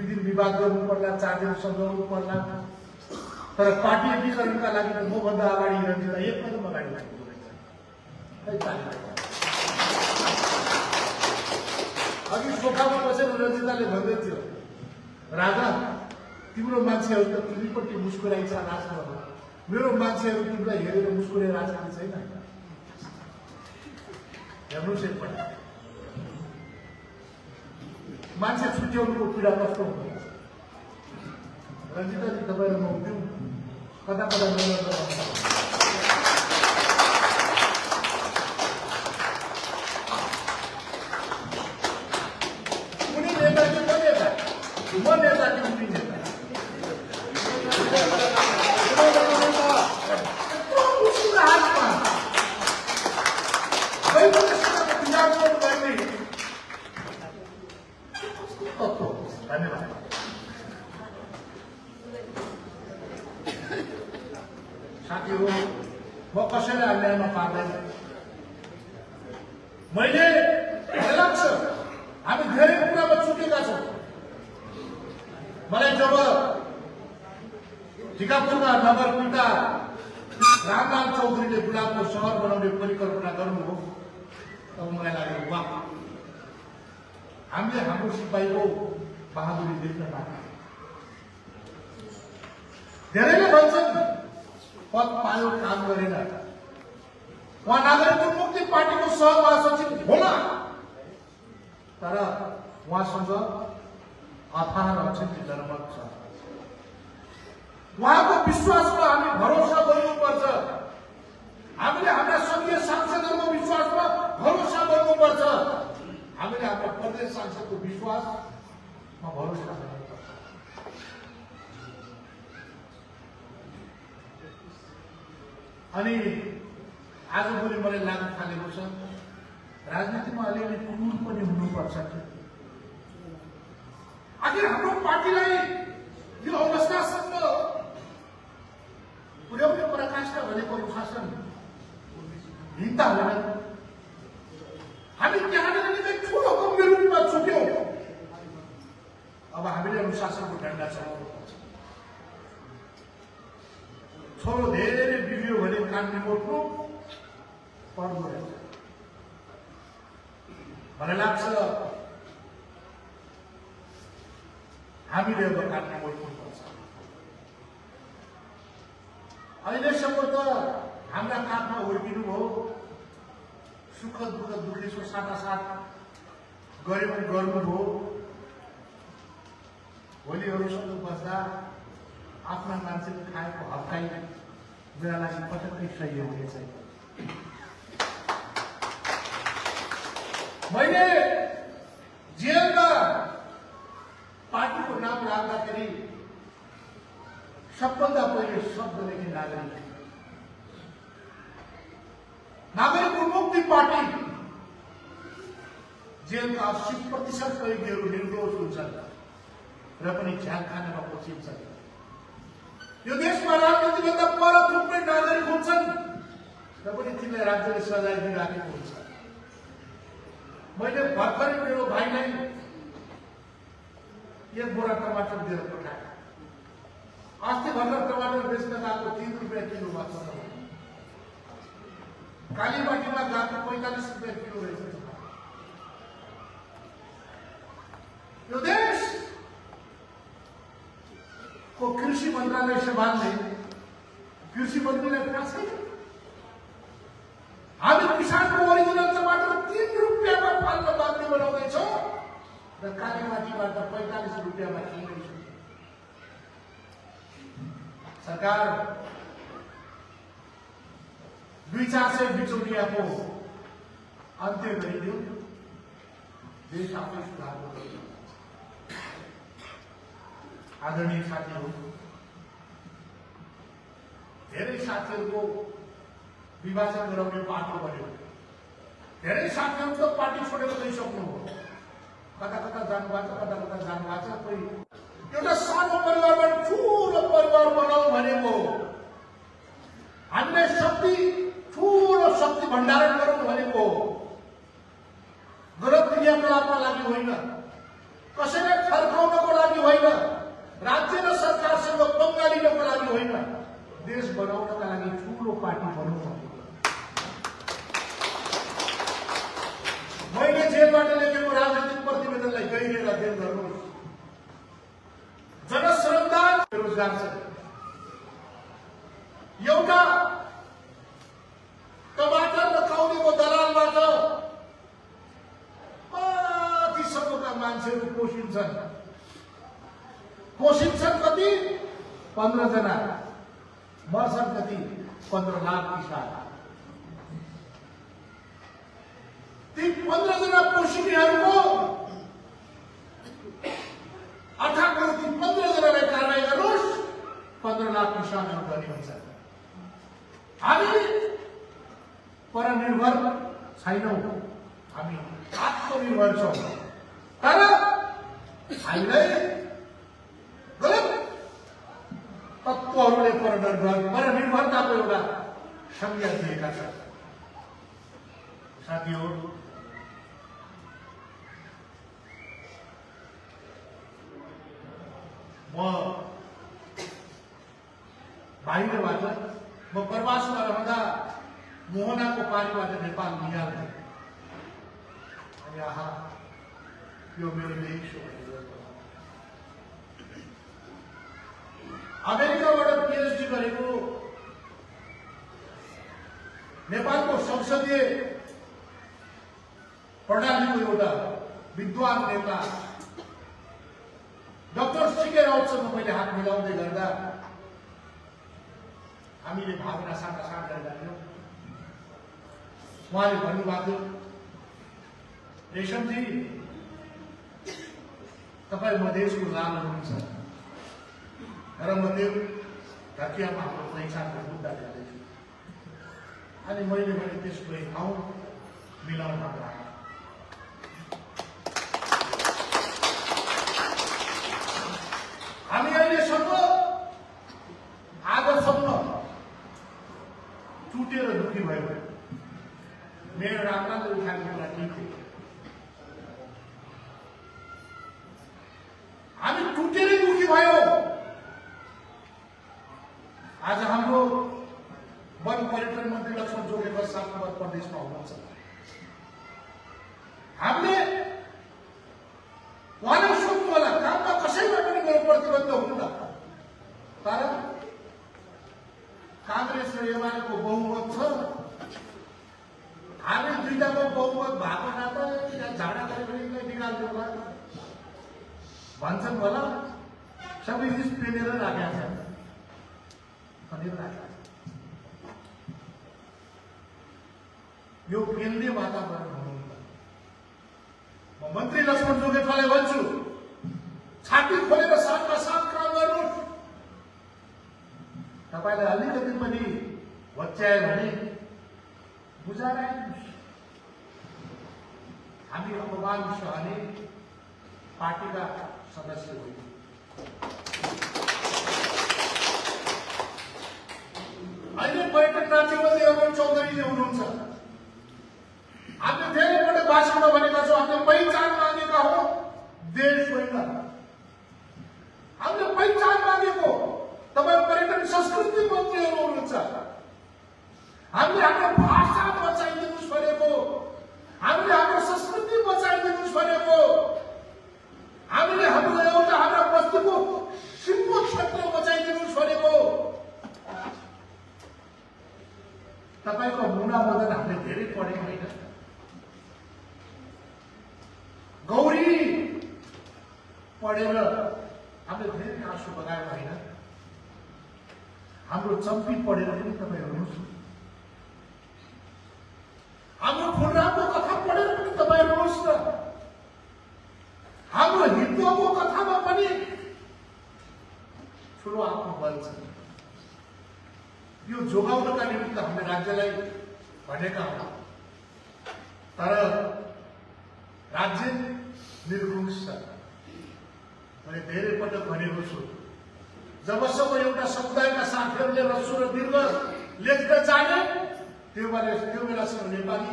दिन विवाद गर्नु पर्ला 4 दिन सम्झाउनु पर्ला तर पार्टी एकीकरणका लागि त मभन्दा अगाडि रञ्जिता एक कदम अगाडि लागेको रहेछ अघि सोफामा बसेर रञ्जिताले भन्दै थियो, राजा तिम्रो मान्छेहरू त तिमीपट्टि मुस्कुराइछ राजमा, मेरो मान्छेहरू तिमीलाई हेरेर मुस्कुराएर राजमा छैन। हेर्नुहोस् एकपल्ट मान्छे छुट्याउनुको पीडा कस्तो हुन्छ। रञ्जिताजी तपाईँहरू म दिउँ कता कता कुनै नेता कि म नेता, म नेता कि उनी नेता, हातमा धन्यवाद। साथीहरू म कसैलाई अन्यायमा पार्दैन। मैले लाग्छ हामी धेरै कुरामा चुकेका छौँ। मलाई जब टिकापुरका नगरपिता रामलाल चौधरीले गुलाबको सहर बनाउने परिकल्पना गर्नुभयो तब मलाई लाग्यो वाह, हामीले हाम्रो सिपाहीको बहादुरी देख्न पाएका। धेरैले भन्छन् पद पायो काम गरेन। उहाँ नागरिक मुक्ति पार्टीको सहमहासचिव होला, तर उहाँसँग अथाह रक्षित जनमत छ। उहाँको विश्वासमा हामी भरोसा गर्नुपर्छ। हामीले हाम्रा सङ्घीय सांसदहरूको विश्वासमा भरोसा गर्नुपर्छ। हामीले हाम्रा प्रदेश सांसदको विश्वासमा भरोसा गर्नुपर्छ। अनि आजभोलि मलाई लाग्न थालेको छ राजनीतिमा अलिअलि कुरूर पनि हुनुपर्छ। आखिर हाम्रो पार्टीलाई यो अवस्थासम्म पुर्याउने पराकाष्ठा भनेको अनुशासन हिंसा होइन। हामी त्यहाँनिर निकै ठुलो गम्भीर रूपमा चुक्यौँ। अब हामीले अनुशासनको डन्डा चलाउनुपर्छ। छोरो धेरै बिग्रियो भने कान निकोट्नु पर्दो रहेछ। मलाई लाग्छ हामीले अब कान निकोट्नुपर्छ। अहिलेसम्म त हाम्रा काखमा हुर्किनु भयो, सुख दुःख दुःखेको साथासाथ गऱ्यौँ गर्नुभयो। भोलि अरूसँग बस्दा आफ्ना मान्छेले खाएको हप्काइ मेरा लागि पटक्कै सही हुनेछ। मैले जेलमा पार्टीको नाम राख्दाखेरि सबभन्दा पहिले शब्द लेखे नागरिक मुक्ति पार्टी जेलका 80% कैदीहरू निर्दोष हुन्छन् र पनि झ्याल खानेमा पछिन्छन्। यो देशमा राजनीतिभन्दा पर थुप्रै नागरिक हुन्छन् र पनि तिनलाई राज्यले सजाय दिइराखेको हुन्छ। मैले भर्खरै मेरो भाइलाई 1 बोरा टमाटर दिएर पठाएँ। अस्ति भर्खर टमाटर बेच्न गएको 3 रुपियाँ किलो भएको छ। कालीबाटीमा गएको 45 रुपियाँ किलो रहेछ। यो देश को कृषि मन्त्रालय सम्हाल्ने कृषि मन्त्रीलाई थाहा छैन। हामी किसानको ओरिजिनल टमाटर 3 रुपियाँमा फाल्न बाध्य बनाउँदैछौँ र कालीबाटीबाट 45 रुपियाँमा किन्दैछौँ। सरकार 200-400 बिचौलियाको अन्त्य गरिदियो, देश आफै सुधार गर्छ। आदरणीय साथीहरू, धेरै साथीहरूको विभाजन गराउने बाटो बन्यो। धेरै साथीहरू त पार्टी छोडेर गइसक्नुभयो, कता कता जानुभएको छ, कता कता जानुभएको छ। कोही एउटा सानो परिवारबाट ठुलो परिवार बनाऊ भनेको, हामीले ठुलो शक्ति भण्डारण गरौँ भनेको गलत क्रियाकलापका लागि होइन, कसैलाई फर्काउनको लागि होइन, राज्य र सरकारसँग पंगा लिनको लागि होइन, देश बनाउनका लागि ठुलो पार्टी बनाउनु। मैले जेलबाट लेखेको राजनीतिक प्रतिवेदनलाई गहिरेर अध्ययन गर्नुहोस्। जनश्रमदान बेरोजगार छ। एउटा टमाटर र काउलीको दलालबाट माथिसम्मका मान्छेहरू पोषिन्छन्। कति? 15 जना। मर्छन् कति? 15 लाख किसान। ती 15 जना पोषिनेहरूको अर्थात् 15 जनालाई कारवाही गर्नुहोस्, 15 लाख किसानहरू धनी हुन्छन्। हामी परनिर्भर छैनौं, हामी आत्मनिर्भर छौं। तर हामीलाई गलत तत्त्वहरूले परनिर्भरताको एउटा संज्ञा दिएका छन्। साथीहरू, म बाहिरबाट म प्रवासमा रहँदा मोहनाको पारीबाट नेपाल निहाल्थेँ। अनि आहा, यो मेरो देश हो। अमेरिकाबाट पीएचडी गरेको नेपालको संसदीय प्रणालीको एउटा विद्वान नेता डाक्टर सीके राउतसँग मैले हात मिलाउँदै गर्दा हामीले भावना साटासाट गरेका थियौँ। उहाँले भन्नुभएको, रेशमजी, तपाईँ मधेसको लाल हुनुहुन्छ र म त्यो धकियामा हाम्रो पहिचानको मुद्दा गर्दैछु। अनि मैले भने त्यसको एक ठाउँ मिलाउन लाग्यो। हामी अहिलेसम्म आजसम्म टुटेर दुखी भयो। मेरो रामनाथले उठाएको कुरा ठिक हो। हामी टुटेरै दुखी भयो। आज हाम्रो वन पर्यटन मन्त्री लक्ष्मण जोगेकर साथ मध्य प्रदेशमा हुनुहुन्छ। हामीले उहाँलाई सोध्नु होला, काममा कसैमा पनि मेरो प्रतिबद्ध हुँदा, तर कांग्रेस र एमालेको बहुमत छ। हामी दुईटाको बहुमत भएको नाता झाडा गरेर निकाल्दियो होला भन्छन् होला। सबै रिस पेलेर राखेका छन्। यो पेल्ने वातावरण हुनुहुन्छ। म मन्त्री लक्ष्मण जोगेकरलाई भन्छु, छाती खोलेर साथमा साथ काम गर्नुहोस्। तपाईलाई अलिकति पनि भच्यायो भने बुझाइदिनुहोस्। हामी अपमान सहने पार्टीका सदस्य होइन। अहिले पर्यटन राज्यमन्त्री अरुण चौधरीले हुनुहुन्छ। हामीले धेरैपटक भाषणमा भनेका छौँ, हामीले पहिचान मागेका हौ, देश होइन। हामीले पहिचान मागेको, तपाईँ पर्यटन संस्कृति मन्त्रीहरू हुनुहुन्छ। हामीले हाम्रो भाषा बचाइदिनुहोस् भनेको, हामीले हाम्रो संस्कृति बचाइदिनुहोस् भनेको, हामीले हाम्रो एउटा हाम्रा बस्तीको सिङ्गो क्षेत्र बचाइदिनुहोस् भनेको। तपाईको मुना मदन हामीले धेरै पढेको होइन। गौरी पढेर हामीले धेरै आँसु बगाएको होइन। हाम्रो चम्पी पढेर पनि तपाईँ हेर्नुहोस्। हाम्रो फुलरामको कथा पढेर पनि तपाईँ हेर्नुहोस् न। हाम्रो हिन्दूको कथामा पनि ठुलो आत्मबल छ। यो जोगाउनका निमित्त हामीले राज्यलाई भनेका हौँ, तर राज्य निर्गुण छ। मैले धेरै पटक भनेको छु, जबसम्म एउटा समुदायका साथीहरूले रस्सु र दीर्घ लेख्न जाने त्यो बेलासम्म नेपाली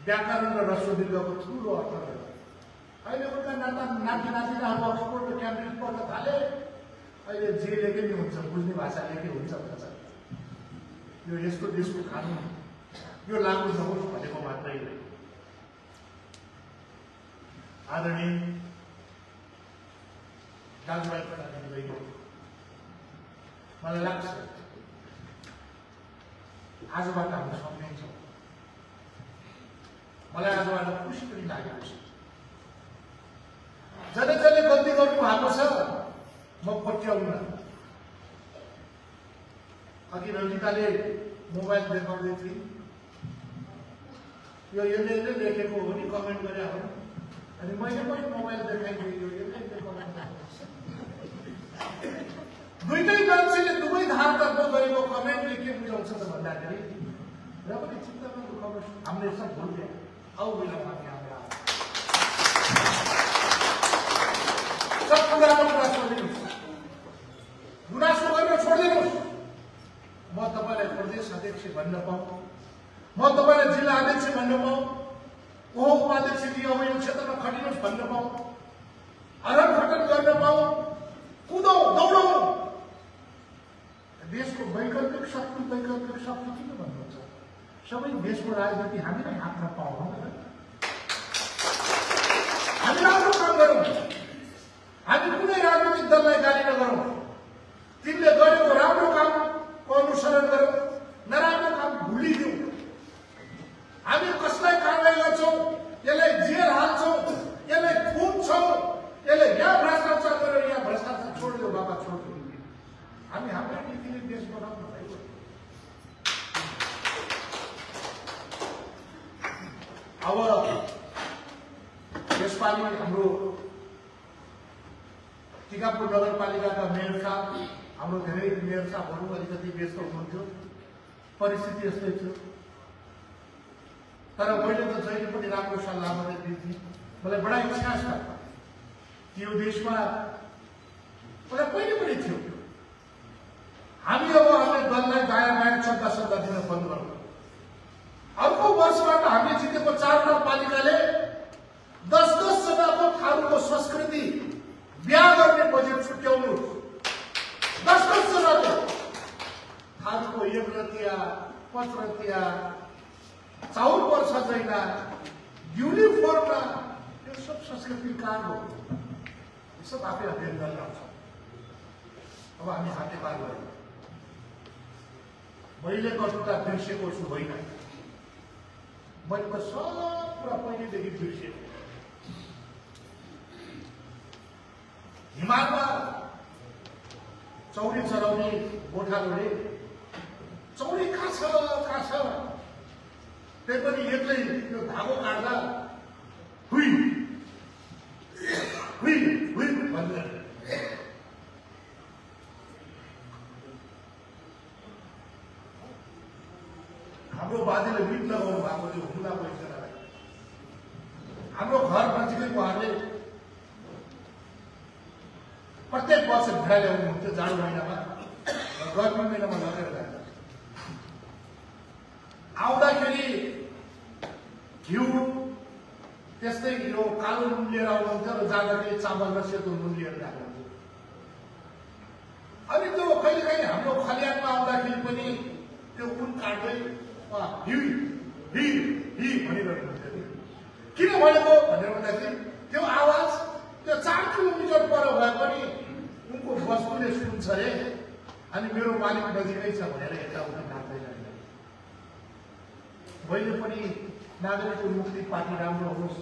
व्याकरण र रस्सु दीर्घको ठुलो अर्थ रह्यो। अहिले उनका नाति-नातिनाहरू अक्सफोर्ड र क्याम्ब्रिज पढ्न थाले। अहिले जे लेखे नि हुन्छ, बुझ्ने भाषा लेखे हुन्छ भन्छ। यो यस्तो देशको कानुन, यो लागू नहोस् भनेको मात्रै हो। आदरणीय दाजुभाइ प्रधानमन्त्री, मलाई लाग्छ आजबाट हामी सम्झिन्छौँ। मलाई आजबाट खुसी पनि लागेको छ। जसले जसले गल्ती गर्नु भएको छ म पट्याउन। अघि रञ्जिताले मोबाइल देखाउँदै थिए, यो यसले लेखेको हो नि, कमेन्ट गरे हो। अनि मैले पनि मोबाइल देखाइदिएँ, यो यसले देखाउनु। दुईटै मान्छेले दुवै धारतर्फ गरेको कमेन्टले के बुझाउँछ त भन्दाखेरि र पनि चिन्ता नगर्नु, हामीले सब भुल गयो। आऊ बेलामा हामी हाम्रो सब कुरामा गुनासो लिनुहोस्, गुनासो गरेर छोडिदिनुहोस्। म तपाईँलाई प्रदेश अध्यक्ष भन्न पाऊँ, म तपाईँलाई जिल्ला अध्यक्ष भन्न पाऊँ, उपाध्यक्ष दिए अब यो क्षेत्रमा खटिनुहोस् भन्न पाऊँ, अरन खटन गर्न पाऊँ, कुदौ दौडौ। देशको वैकल्पिक शक्ति किन भन्नुहुन्छ? सबै देशको राजनीति हामी नै हातमा पाउँ। हामी राम्रो काम गरौँ, हामी कुनै राजनीतिक दललाई गाली नगरौँ। तिनले गरेको राम्रो कामको अनुसरण गरौँ, नराम्रो काम भुलिदिउँ। हामी कसलाई कारवाही गर्छौँ, यसलाई जेल हाल्छौँ, यसलाई थुन्छौँ, यसलाई यहाँ भ्रष्टाचार गरेर यहाँ भ्रष्टाचार छोडिदियो बाबा छोडिदियो। हामी हाम्रै नीतिले देश बनाउनु भएको। अब यसपालि हाम्रो टिकापुर नगरपालिकाका मेयर साहब, हाम्रो धेरै मेयर साहबहरू अलिकति व्यस्त हुनुहुन्थ्यो, परिस्थिति यस्तै थियो। तर मैले त जहिले पनि राम्रो सल्लाह मात्रै दिन्थेँ। मलाई बडा इच्छा छ कि यो देशमा मलाई पहिले पनि थियो, हामी अब हामीले दललाई दायाँ बायाँ सत्ता दिन बन्द गरौँ। अर्को वर्षबाट हामीले जितेको 4 नगरपालिकाले 10-10 जनाको थारूको संस्कृति बिहा गर्ने बजेट छुट्याउनु। 10-10 जनाको थारूको यज्ञतिया, पत्रतिया, चाउल पर्छ छैन, युनिफर्ममा यो सब संस्कृति कहाँ हो? यो सब आफै अध्ययन गर्न आउँछ। अब हामी हातेपार गऱ्यौँ। मैले कटुता बिर्सेको छु होइन, मैले त सब कुरा पहिलेदेखि बिर्सेको। हिमालमा चौरी चलाउने गोठालोले चौरी कहाँ छ त्यही पनि एक्लै यो धागो काट्दा हुई हुई हुई भन्दै हाम्रो बाजेले मिट लगाउनु भएको थियो हुँदा पैसालाई। हाम्रो घर नजिकै उहाँले प्रत्येक वर्ष भेडा ल्याउनुहुन्थ्यो जाडो महिनामा, गर्मी महिनामा लगेर जान्छ। आउँदाखेरि घिउ त्यस्तै यो कालो नुन लिएर आउनुहुन्थ्यो र जाँदाखेरि चामल र सेतो नुन लिएर जानुहुन्थ्यो। अनि त्यो कहिलेकाहीँ हाम्रो खलियानमा आउँदाखेरि पनि त्यो नुन काट्दै भनिरहनु हुन्थ्यो। किन भनेको भनेर भन्दाखेरि त्यो आवाज त्यो 4 किलोमिटर पर भए पनि उनको वस्तुले सुन्छ अरे, अनि मेरो मालिक नजिकै छ भनेर यताउता नाच्दैन। मैले पनि नागरिक मुक्ति पार्टी राम्रो होस्,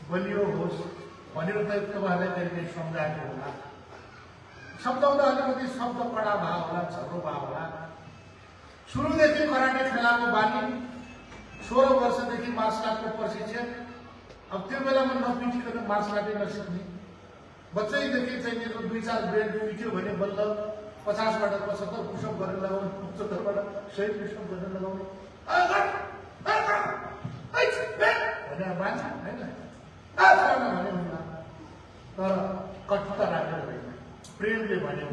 बलियो होस् भनेर त तपाईँहरूलाई कहिले सम्झाएको होला। सम्झाउँदा अलिकति शब्द कडा भयो होला, झर्रो भयो होला। सुरुदेखि कराटे खेलाको बानी, 16 वर्षदेखि मार्सल आर्टको प्रशिक्षण। अब त्यो बेलामा नपिटिकन मार्सल आर्टै नसिक्ने, बच्चैदेखि चाहिँ मेरो 2-4 ब्रेड पिट्यो भने बल्ल 50बाट 75 पुसअप गरेर लगाउने, 75बाट 100 पुसअप गरेर लगाउने भनेर मान्छ होइन, भने हुँदा। तर कठोरता राखेर होइन, प्रेमले भन्यो।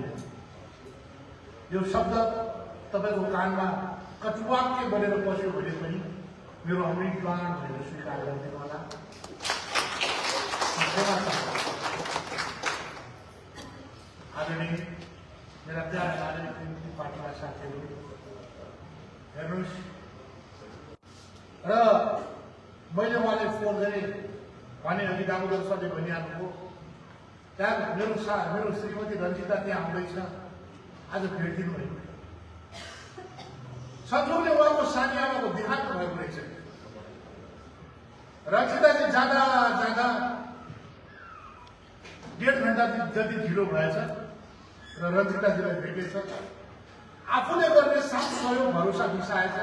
यो शब्द तपाईँको कानमा कटुवाक्य बनेर बस्यो भने पनि मेरो अमृत बाण भनेर स्वीकार गरिदिनु होला। आदरणीय मेरा प्यारा नागरिक मुक्ति पार्टीका साथीहरू हेर्नुहोस्, र मैले उहाँलाई फोन गरेँ, भने अघि दामोदर सरले भनिहाल्नुभयो त्यहाँ मेरो श्रीमती रञ्जिता त्यहाँ आउँदैछ आज भेटिदिनु भएको संजोगले उहाँको सानी आमाको देहान्त भएको रहेछ रञ्जिताजी जाँदा जाँदा 1.5 घण्टा जति ढिलो भएछ र रञ्जिताजीलाई भेटेछ आफूले गर्ने साथ सहयोग भरोसा बिसाएछ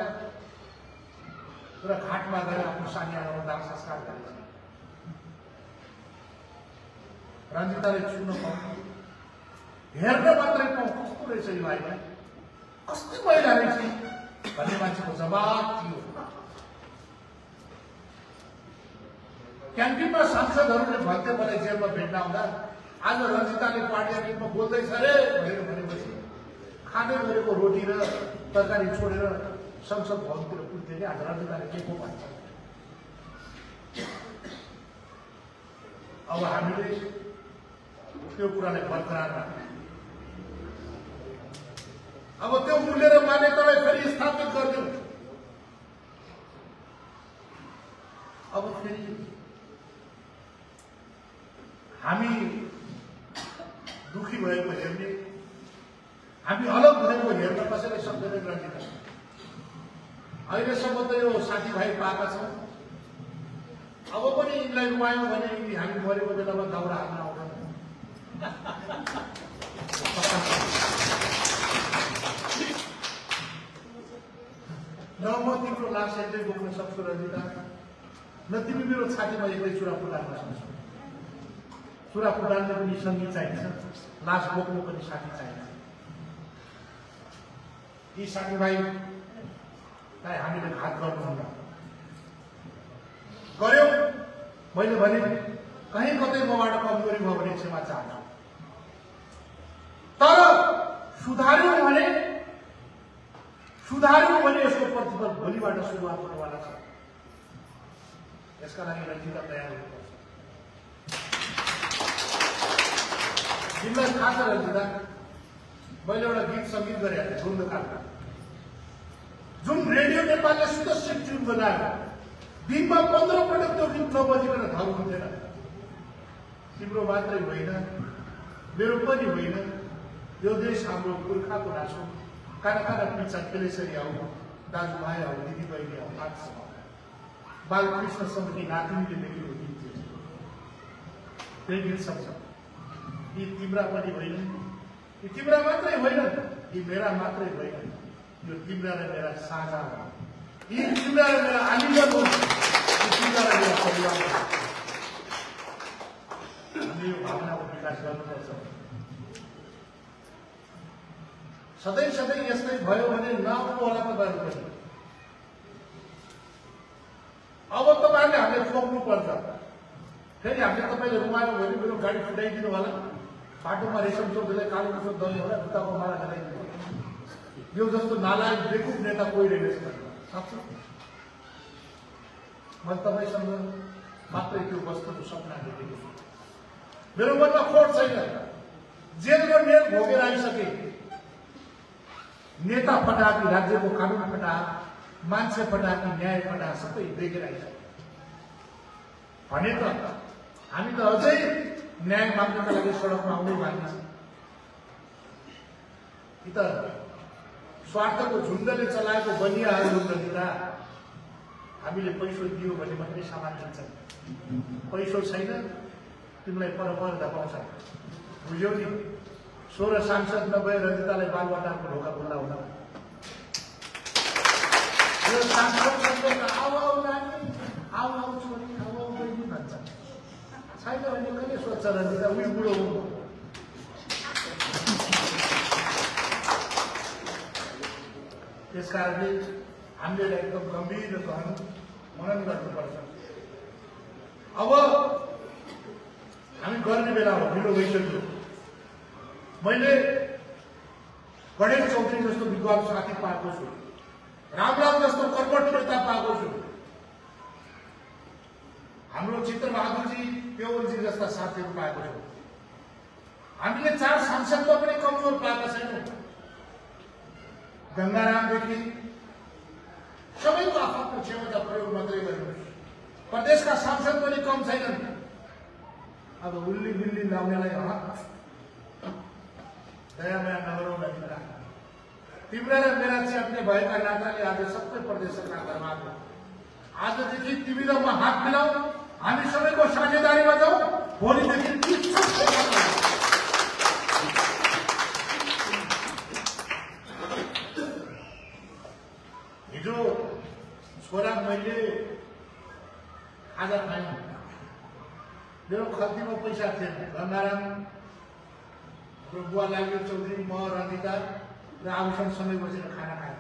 र घाटमा गएर आफ्नो सानी आमाको दाह संस्कार गरेछ रञ्जिताले छुन पाउनु हेर्न मात्रै पाउँ कस्तो रहेछ यो आइलाई कस्तो महिला रहेछ भन्ने मान्छेको जवाब थियो क्यान्टिनमा सांसदहरूले भन्थे मलाई जेलमा भेट्न आउँदा आज रञ्जिताले पार्टी मिटिङमा बोल्दैछ अरे भनेर भनेपछि खाँदै गरेको रोटी र तरकारी छोडेर संसद भवनतिर पुग्थे कि आज रञ्जिताले के को भन्छ अब हामीले त्यो कुरालाई बरकरार राख्ने अब त्यो मूल्य र मान्यतालाई फेरि स्थापित गरिदिउँ अब फेरि हामी दुखी भएको हेर्ने हामी अलग भएको हेर्न कसैले सक्दैनन् रञ्जिता अहिलेसम्म त यो साथीभाइ पाएका छौँ अब पनि यिनलाई रुवायौँ भने हामी मरेको बेलामा दाउरा हाल्न आउँदैन न म तिम्रो लास एक्लै बोक्न सक्छु रञ्जिता न तिमी मेरो छातीमा एक्लै चुरा फुटाल्न सक्छौ चुरा फुटाल्न पनि सङ्गी चाहिन्छ लास बोक्नु पनि साथी चाहिन्छ यी साथीभाइलाई हामीले घात गर्नुहुन्न गर्यौँ मैले भने कहीँ कतै मबाट कमजोरी भयो भने क्षमा चाहन्छु तर सुधार्यौँ भने यसको प्रतिफल भोलिबाट सुरुवात हुनेवाला छ यसका लागि रञ्जिता तयार हुनुपर्छ तिमीलाई थाहा छ रञ्जिता मैले एउटा गीत सङ्गीत गरेँ ढुङ्गाका जुन रेडियो नेपालले शुद्ध ट्युन बनायो दिनमा 15 पटक त्यो गीत नबजिकन धर हुन्थेन तिम्रो मात्रै होइन मेरो पनि होइन यो देश हाम्रो पुर्खाको नाचो काना काना पिछा खेलेसरी आऊ दाजुभाइ आऊ दिदीबहिनी आऊ हातसँग बालकृष्णसँगकी नातिनीले लेखेको गीत थियो त्यही गीत सक्छ यी तिम्रा पनि होइन यी तिम्रा मात्रै होइन यी मेरा मात्रै होइन यो तिम्रा र मेरा साझा हो यी तिम्रा र मेरा आलिङ्गन हो यी तिम्रा र मेरा परिवार हो हामीले यो भावनाको विकास गर्नुपर्छ सधैँ सधैँ यस्तै भयो भने नआउनु होला तपाईँहरू पनि अब तपाईँहरूले हामीले ठोक्नु पर्छ फेरि हामीले तपाईँले रुमायो भने मेरो गाडी फुटाइदिनु होला बाटोमा रेशम चौधरीलाई कालो कुचो दल्नु होला खुट्टाको माला लगाइदिनु यो जस्तो नालायक बेकुफ नेता कोही रहेछ सक्छ मैले तपाईँसँग मात्रै त्यो वस्तुको सपना देखेको छु मेरो मनमा खोट छैन जेलको नेल भोगेर आइसके नेता फटा कि राज्यको कानुन फटा मान्छे फटा कि न्याय फटा सबै देखेर आइसके भने त हामी त अझै न्याय माग्नका लागि सडकमा आउँदै बाँकी छ कि त स्वार्थको झुन्डले चलाएको बनियाहरू रञ्जिता हामीले पैसो दियो भने मात्रै सामान दिन्छन् पैसो छैन तिमीलाई पर धपाउँछ बुझ्यौ नि 16 सांसद नभए रञ्जितालाई बालबाटाको ढोका खुल्ला हुन यो सांसद आऊ नानी आऊ छोरी आऊ बहिनी भन्छ छैन भने कहिले सोध्छ रञ्जिता उही बुढो हो त्यसकारणले हामीले एकदम गम्भीर रहनु मनन गर्नुपर्छ अब हामी गर्ने बेला हो ढिलो भइसक्यो मैले गणेश चौधरी जस्तो विद्वान साथी पाएको छु रामलाल जस्तो कर्मठ नेता पाएको छु हाम्रो चित्रबहादुरजी पेवलजी जस्ता साथीहरू पाएको छु हामीले 4 सांसदमा पनि कमजोर पाएका छैनौँ गंगारामदेखि सबैको आफ्नो क्षमता प्रयोग मात्रै गर्नु प्रदेशका सांसद पनि कम छैनन् अब उल्ली बिल्ली लाउनेलाई दया माया नगरौँ न तिम्रा। तिम्रा र मेरा च्याप्ने भएका नाताले आज सबै प्रदेशका घरमा आजदेखि तिमी र म हात मिलाऊ, हामी सबैको साझेदारीमा जाऊ। भोलिदेखि हिजो छोरा मैले खाजा खाएँ, मेरो खल्तीमा पैसा थिएन। गंगाराम, बुवा लाग्यो चौधरी, म रनिता र आउसन सँगै बसेर खाना खाएँ।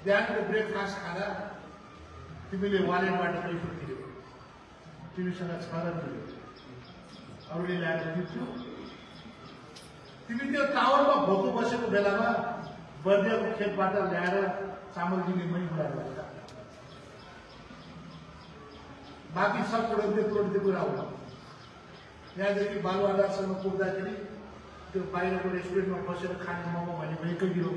बिहानको ब्रेकफास्ट खाँदा तिमीले वालेटबाट पैसा तिर्यो, तिमीसँग छ र तिर्यो, अरूले ल्याएर दिन्छु। तिमी त्यो टावरमा भोको बसेको बेलामा बर्दियाको खेतबाट ल्याएर चामल दिने मै कुरा गर्छ। बाँकी सब तोड्दै कुरा हो। यहाँदेखि बालुवादारसँग पुग्दाखेरि त्यो बाहिरको रेस्टुरेन्टमा बसेर खाने मोमो भने भएकै दियो।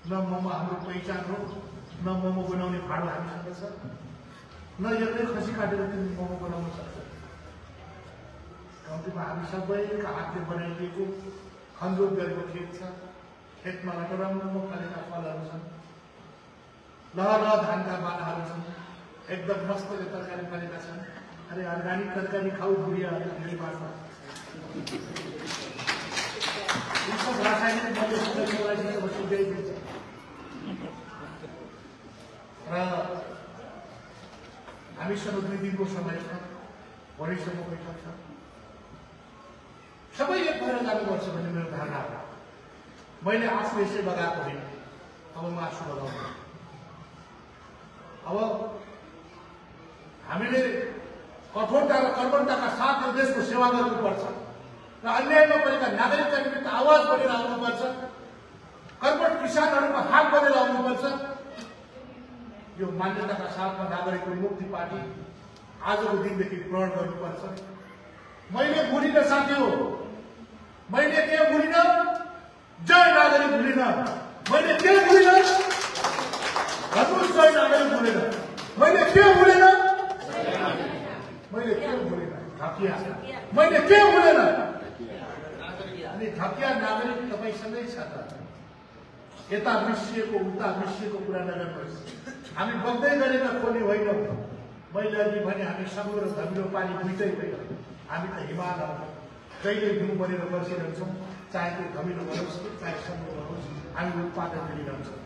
न मोमो हाम्रो पहिचान हो, न मोमो बनाउने भाडो हामीसँग छ, न एउटै खसी काटेर तिमी मोमो बनाउन सक्छ। कम्तीमा हामी सबैका हातले बनाइदिएको खनजोत गरेको खेत छ। खेतमा राम्रो फलेका फलहरू छन्, लह धानका बालाहरू छन्, एकदम मस्तले तरकारी फलेका छन्। अरे अर्ग्यानिक तरकारी खाऊ बुढिया, मेरी बातमा सब रासायनिक र हामीसँग 2 दिनको समय छ, भोलिसम्म बैठक छ। सबै एक भएर जानुपर्छ भन्ने मेरो धारणा हो। मैले आफू यसै लगाएको होइन, अब म आफू लगाउँछु। अब हामीले कठोरता र कर्मठताका साथ यो देशको सेवा गर्नुपर्छ र अन्यायमा परेका नागरिकका निमित्त आवाज बनेर आउनुपर्छ। कर्मठ किसानहरूको हात बनेर आउनुपर्छ। यो मान्यताका साथमा नागरिक मुक्ति पार्टी आजको दिनदेखि ग्रहण गर्नुपर्छ। मैले भुलिन साथी हो, मैले के भुलिन? जय नागरिक भुलिन। मैले के भुलिन? भन्नुहोस्, जय नागरिक भुलिन। मैले के भुलिन? मैले के भुलिन? ढकिया। मैले के भुलिन? अनि ढकिया नागरिक तपाईसँगै छ त। यता मिसिएको उता मिसिएको कुरा नगर्नुहोस्। हामी बग्दै गरेका खोली होइनौँ। मैले अघि भने हामी सङ्गो र धमिलो पानी दुइटै होइन। हामी त हिमाल हौ, जहिले घुम बनेर बसिरहन्छौँ। चाहे त्यो धमिलो होस् चाहे सङ्गो होस्, हामी उत्पादन गरिरहन्छौँ।